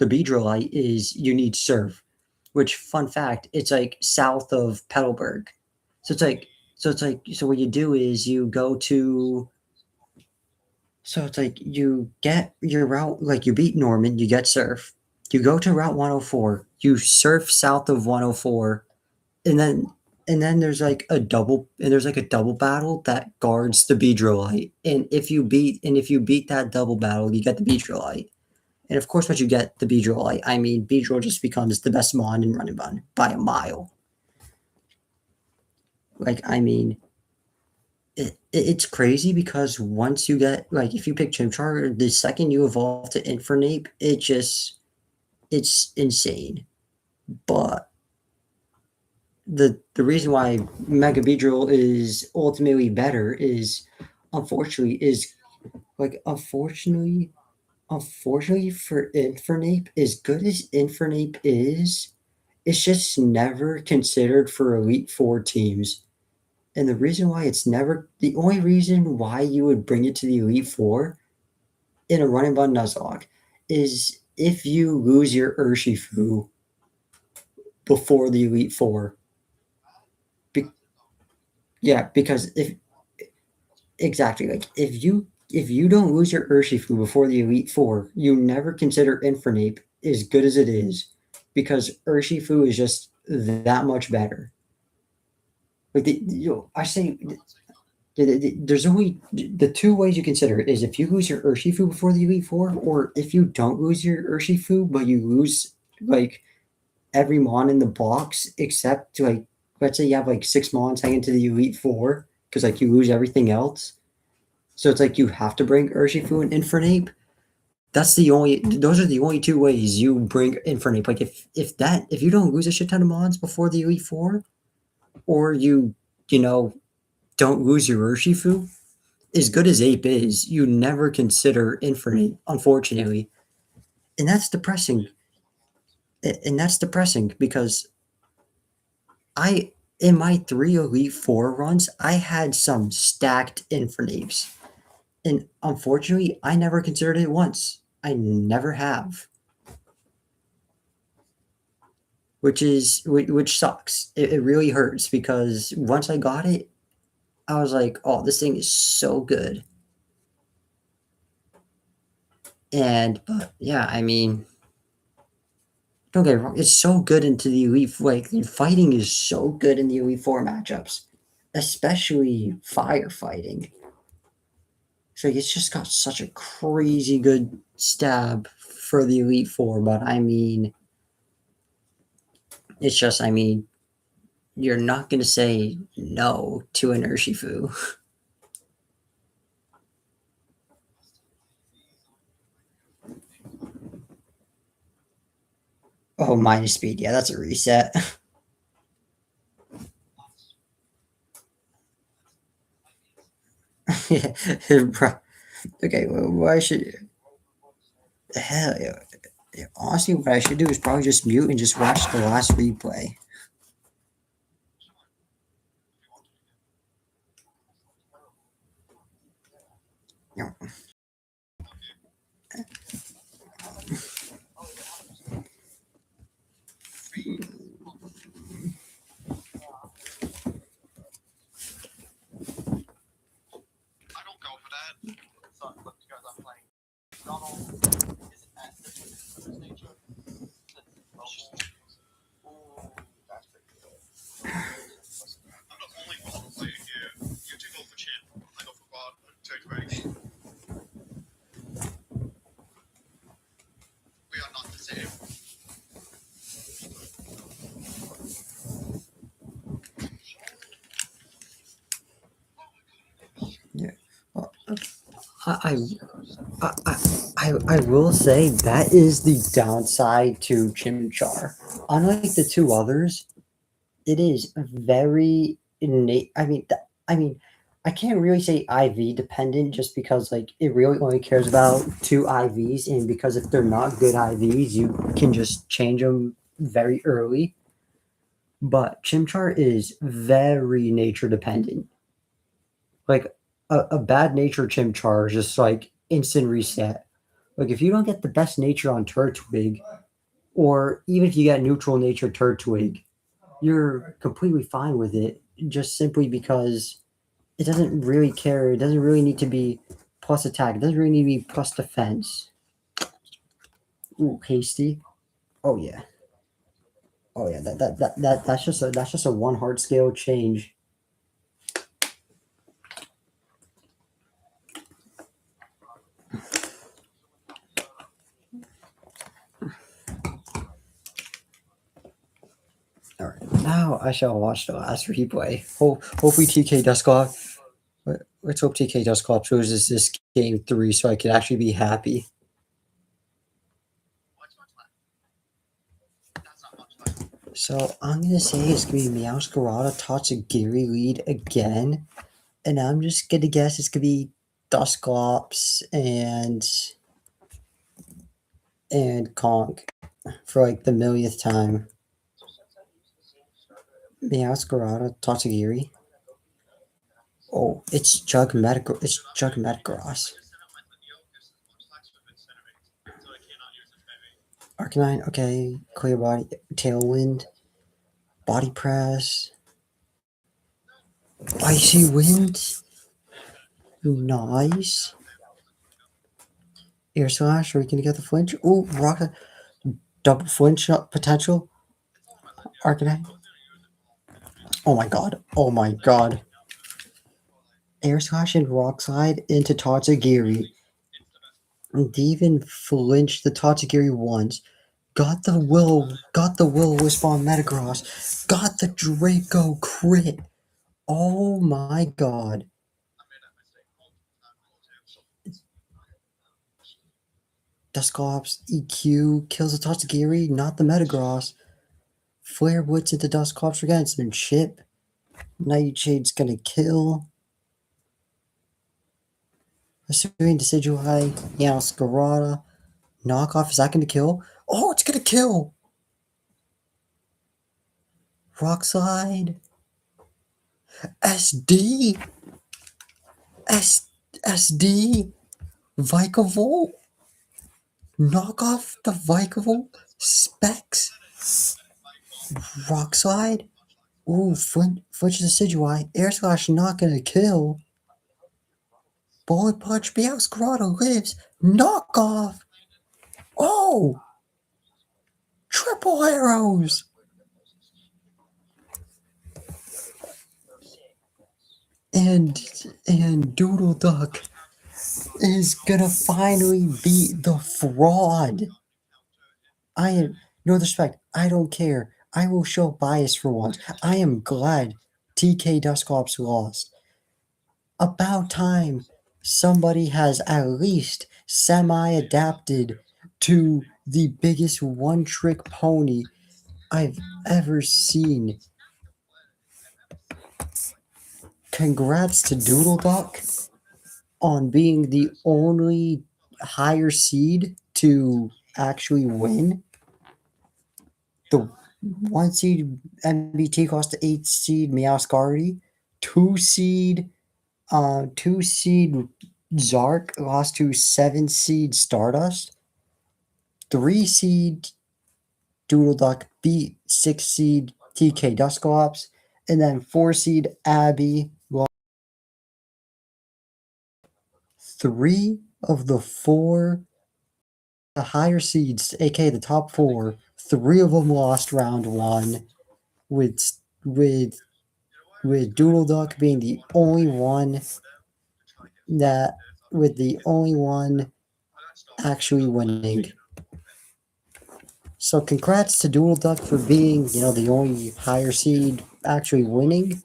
[SPEAKER 1] Beedrillite is you need Surf, which fun fact, it's like south of Petalburg. So so what you do is you go to so it's like you get your route like you beat Norman, you get Surf. You go to Route 104, you surf south of 104, and then there's like a double battle that guards the Beedrillite. And if you beat that double battle, you get the Beedrillite. And of course, once you get the Beedrillite, I mean Beedrill just becomes the best mon in Run and Bun by a mile. Like I mean, it's crazy because once you get like if you pick Chimchar, the second you evolve to Infernape, it's insane. But the reason why Mega Beedrill is ultimately better is unfortunately is like unfortunately for Infernape, as good as Infernape is, it's just never considered for Elite Four teams. And the only reason why you would bring it to the Elite Four in a Run and Bun Nuzlocke is if you lose your Urshifu before the Elite Four. Be- yeah, because if exactly like if you don't lose your Urshifu before the Elite Four, you never consider Infernape as good as it is because Urshifu is just that much better. Like I say, there's only the two ways you consider it is if you lose your Urshifu before the Elite Four, or if you don't lose your Urshifu, but you lose like every mon in the box except like let's say you have like six mons hanging to the Elite Four because like you lose everything else. So it's like you have to bring Urshifu and Infernape. Those are the only two ways you bring Infernape. Like if you don't lose a shit ton of mons before the Elite Four, or you know don't lose your Urshifu, as good as Ape is, you never consider Infernape, unfortunately. And that's depressing. And that's depressing because I in my three Elite Four runs, I had some stacked Infernapes. And unfortunately, I never considered it once. I never have, which sucks. It really hurts because once I got it, I was like, "Oh, this thing is so good." And but yeah, I mean, don't get me wrong, it's so good into the Elite. Like fighting is so good in the Elite Four matchups, especially firefighting. So it's just got such a crazy good stab for the Elite Four. But I mean, it's just, I mean, you're not going to say no to an Urshifu. Oh, minus speed. Yeah, that's a reset. Yeah, bro. Okay, well, why should. Hell yeah. Yeah, honestly, what I should do is probably just mute and just watch the last replay. You know, yeah. Well, I, I, I, I will say that is the downside to Chimchar. Unlike the two others, it is very innate. I mean, I can't really say IV dependent just because like it really only cares about two IVs, and because if they're not good IVs, you can just change them very early. But Chimchar is very nature dependent. Like a bad nature Chimchar is just like instant reset. Like if you don't get the best nature on Turtwig, or even if you get neutral nature Turtwig, you're completely fine with it just simply because it doesn't really care. It doesn't really need to be plus attack. It doesn't really need to be plus defense. Ooh, hasty. Oh yeah. Oh yeah. That's just a one heart scale change. All right. Now I shall watch the last replay. Hopefully TK Dusclops. Let's hope TK Dusclops loses this game 3 so I can actually be happy. So I'm gonna say it's gonna be Meowscarada Tatsugiri lead again. And I'm just gonna guess it's gonna be Dusclops and Conk for like the millionth time. Meowscarada Tatsugiri. Oh, it's Jug Metagross. Arcanine, okay. Clear Body, Tailwind, Body Press, Icy Wind. Nice. Air Slash, are we gonna get the flinch? Ooh, Rock, double flinch potential. Arcanine. Oh my god. Oh my god. Air Slash and Rock Slide into Tatsugiri. And even flinched the Tatsugiri once. Got the Will Wisp on Metagross. Got the Draco crit. Oh my god. Dusclops EQ kills the Tatsugiri, not the Metagross. Flare Blitz into Dusclops again, and chip. Nightshade's gonna kill. Assuming Decidueye, Scarada. Knockoff, is that gonna kill? Oh, it's gonna kill! Rock Slide. SD. S. SD Vikavolt? Knock off the Vikavolt specs? Rock Slide? Ooh, Flinch Decidueye. Air Slash not gonna kill. Bullet Punch, Meow's Grotto lives. Knock off! Oh! Triple arrows! And Doodle Duck is gonna finally beat the fraud. I am no respect. I don't care. I will show bias for once. I am glad TK Dusclops lost. About time somebody has at least semi-adapted to the biggest one-trick pony I've ever seen. Congrats to Doodle Duck on being the only higher seed to actually win. The 1 seed MBT cost the 8 seed Meowscardi. 2 seed 2 seed Zark lost to 7 seed Stardust. 3 seed Doodle Duck beat 6 seed TK Dusclops. And then 4 seed Abby lost. 3 of the 4 the higher seeds, aka the top 4, 3 of them lost round 1, with with with Doodle Duck being the only one that with the only one actually winning. So congrats to Doodle Duck for being, the only higher seed actually winning.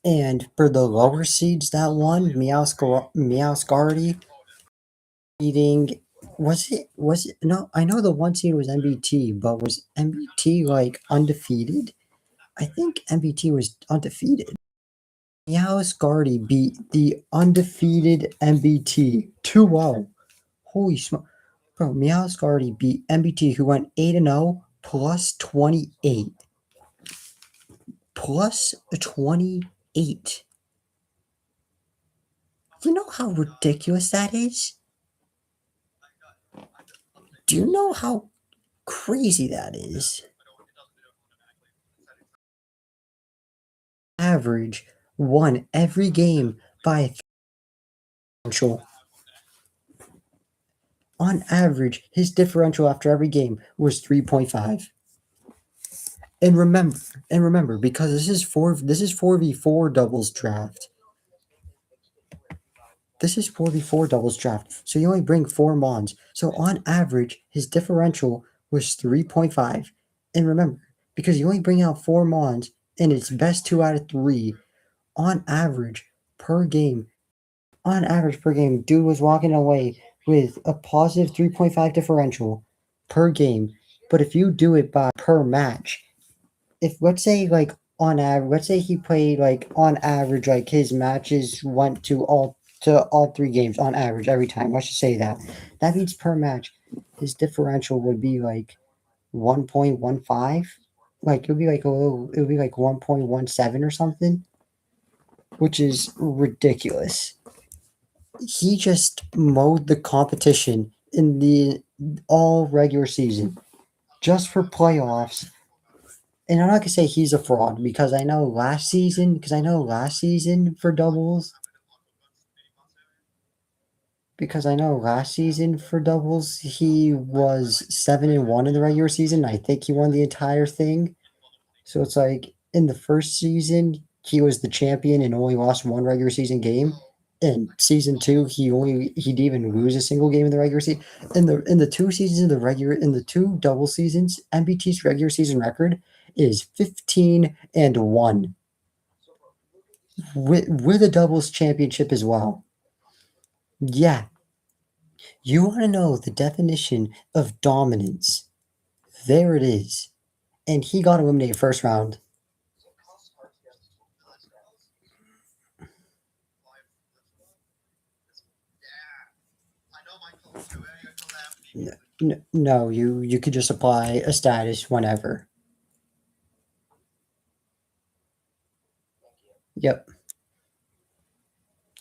[SPEAKER 1] And for the lower seeds that won, Meowscardi beating was it no, I know the 1 seed was MBT, but was MBT like undefeated? I think MBT was undefeated. Meowscardi beat the undefeated MBT 2-0. Holy smoke. Bro, Meowscardi beat MBT, who went 8-0 plus 28. Plus 28. You know how ridiculous that is? Do you know how crazy that is? Average won every game by a differential. On average, his differential after every game was 3.5. And remember, because this is 4v4 doubles draft. This is 4v4 doubles draft. So you only bring 4 mons. So on average, his differential was 3.5. And remember, because you only bring out 4 mons and it's best 2 out of 3, on average per game, dude was walking away with a positive 3.5 differential per game. But if you do it by per match, if let's say like on average, let's say he played like on average, like his matches went to all 3 games on average every time. Let's just say that. That means per match, his differential would be like 1.15. Like it would be like 1.17 or something, which is ridiculous. He just mowed the competition in the all regular season just for playoffs. And I'm not gonna say he's a fraud because I know last season for doubles he was 7-1 in the regular season. I think he won the entire thing. So it's like in the first season he was the champion and only lost 1 regular season game. In season 2, he didn't even lose a single game in the regular season. In the 2 seasons in the 2 double seasons, MBT's regular season record is 15-1 with a doubles championship as well. Yeah, you want to know the definition of dominance? There it is, and he got eliminated first round. No, you could just apply a status whenever. Yep.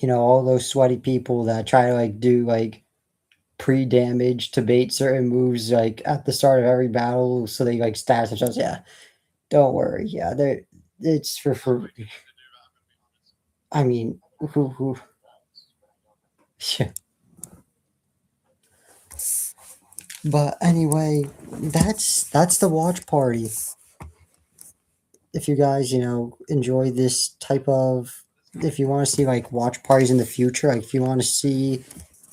[SPEAKER 1] all those sweaty people that try to like do like pre-damage to bait certain moves like at the start of every battle so they like status themselves. Yeah, don't worry. Yeah, they're it's for I mean, who yeah. But anyway, that's the watch party. If you guys, enjoy this type of if you want to see like watch parties in the future, like if you want to see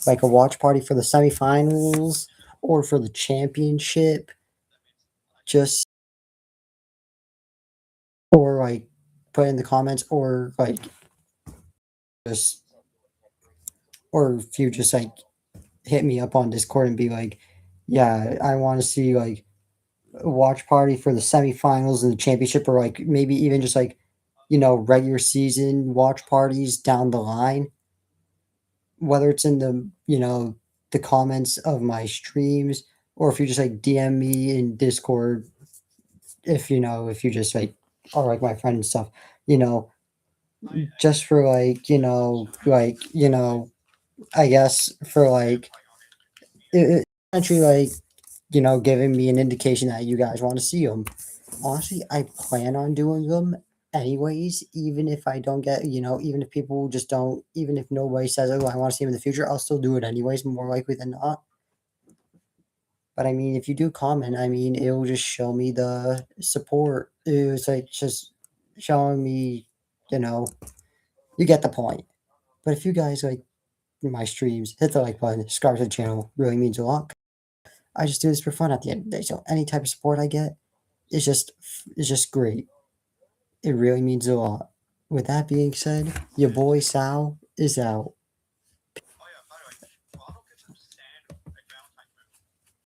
[SPEAKER 1] like a watch party for the semifinals or for the championship, just or like put in the comments or like just or if you just like hit me up on Discord and be like, yeah, I want to see like a watch party for the semifinals and the championship, or like maybe even just like regular season watch parties down the line, whether it's in the comments of my streams or if you just like DM me in Discord, if you just like are like my friend and stuff, you know, just for like I guess for like essentially like giving me an indication that you guys want to see them. Honestly, I plan on doing them anyways, even if I don't get, even if people just don't, even if nobody says, oh, I want to see him in the future, I'll still do it anyways, more likely than not. But I mean, if you do comment, I mean, it will just show me the support. It's like just showing me, you know, you get the point. But if you guys like my streams, hit the like button, subscribe to the channel, really means a lot. I just do this for fun at the end of the day. So any type of support I get is just great. It really means a lot. With that being said, your boy Sal is out.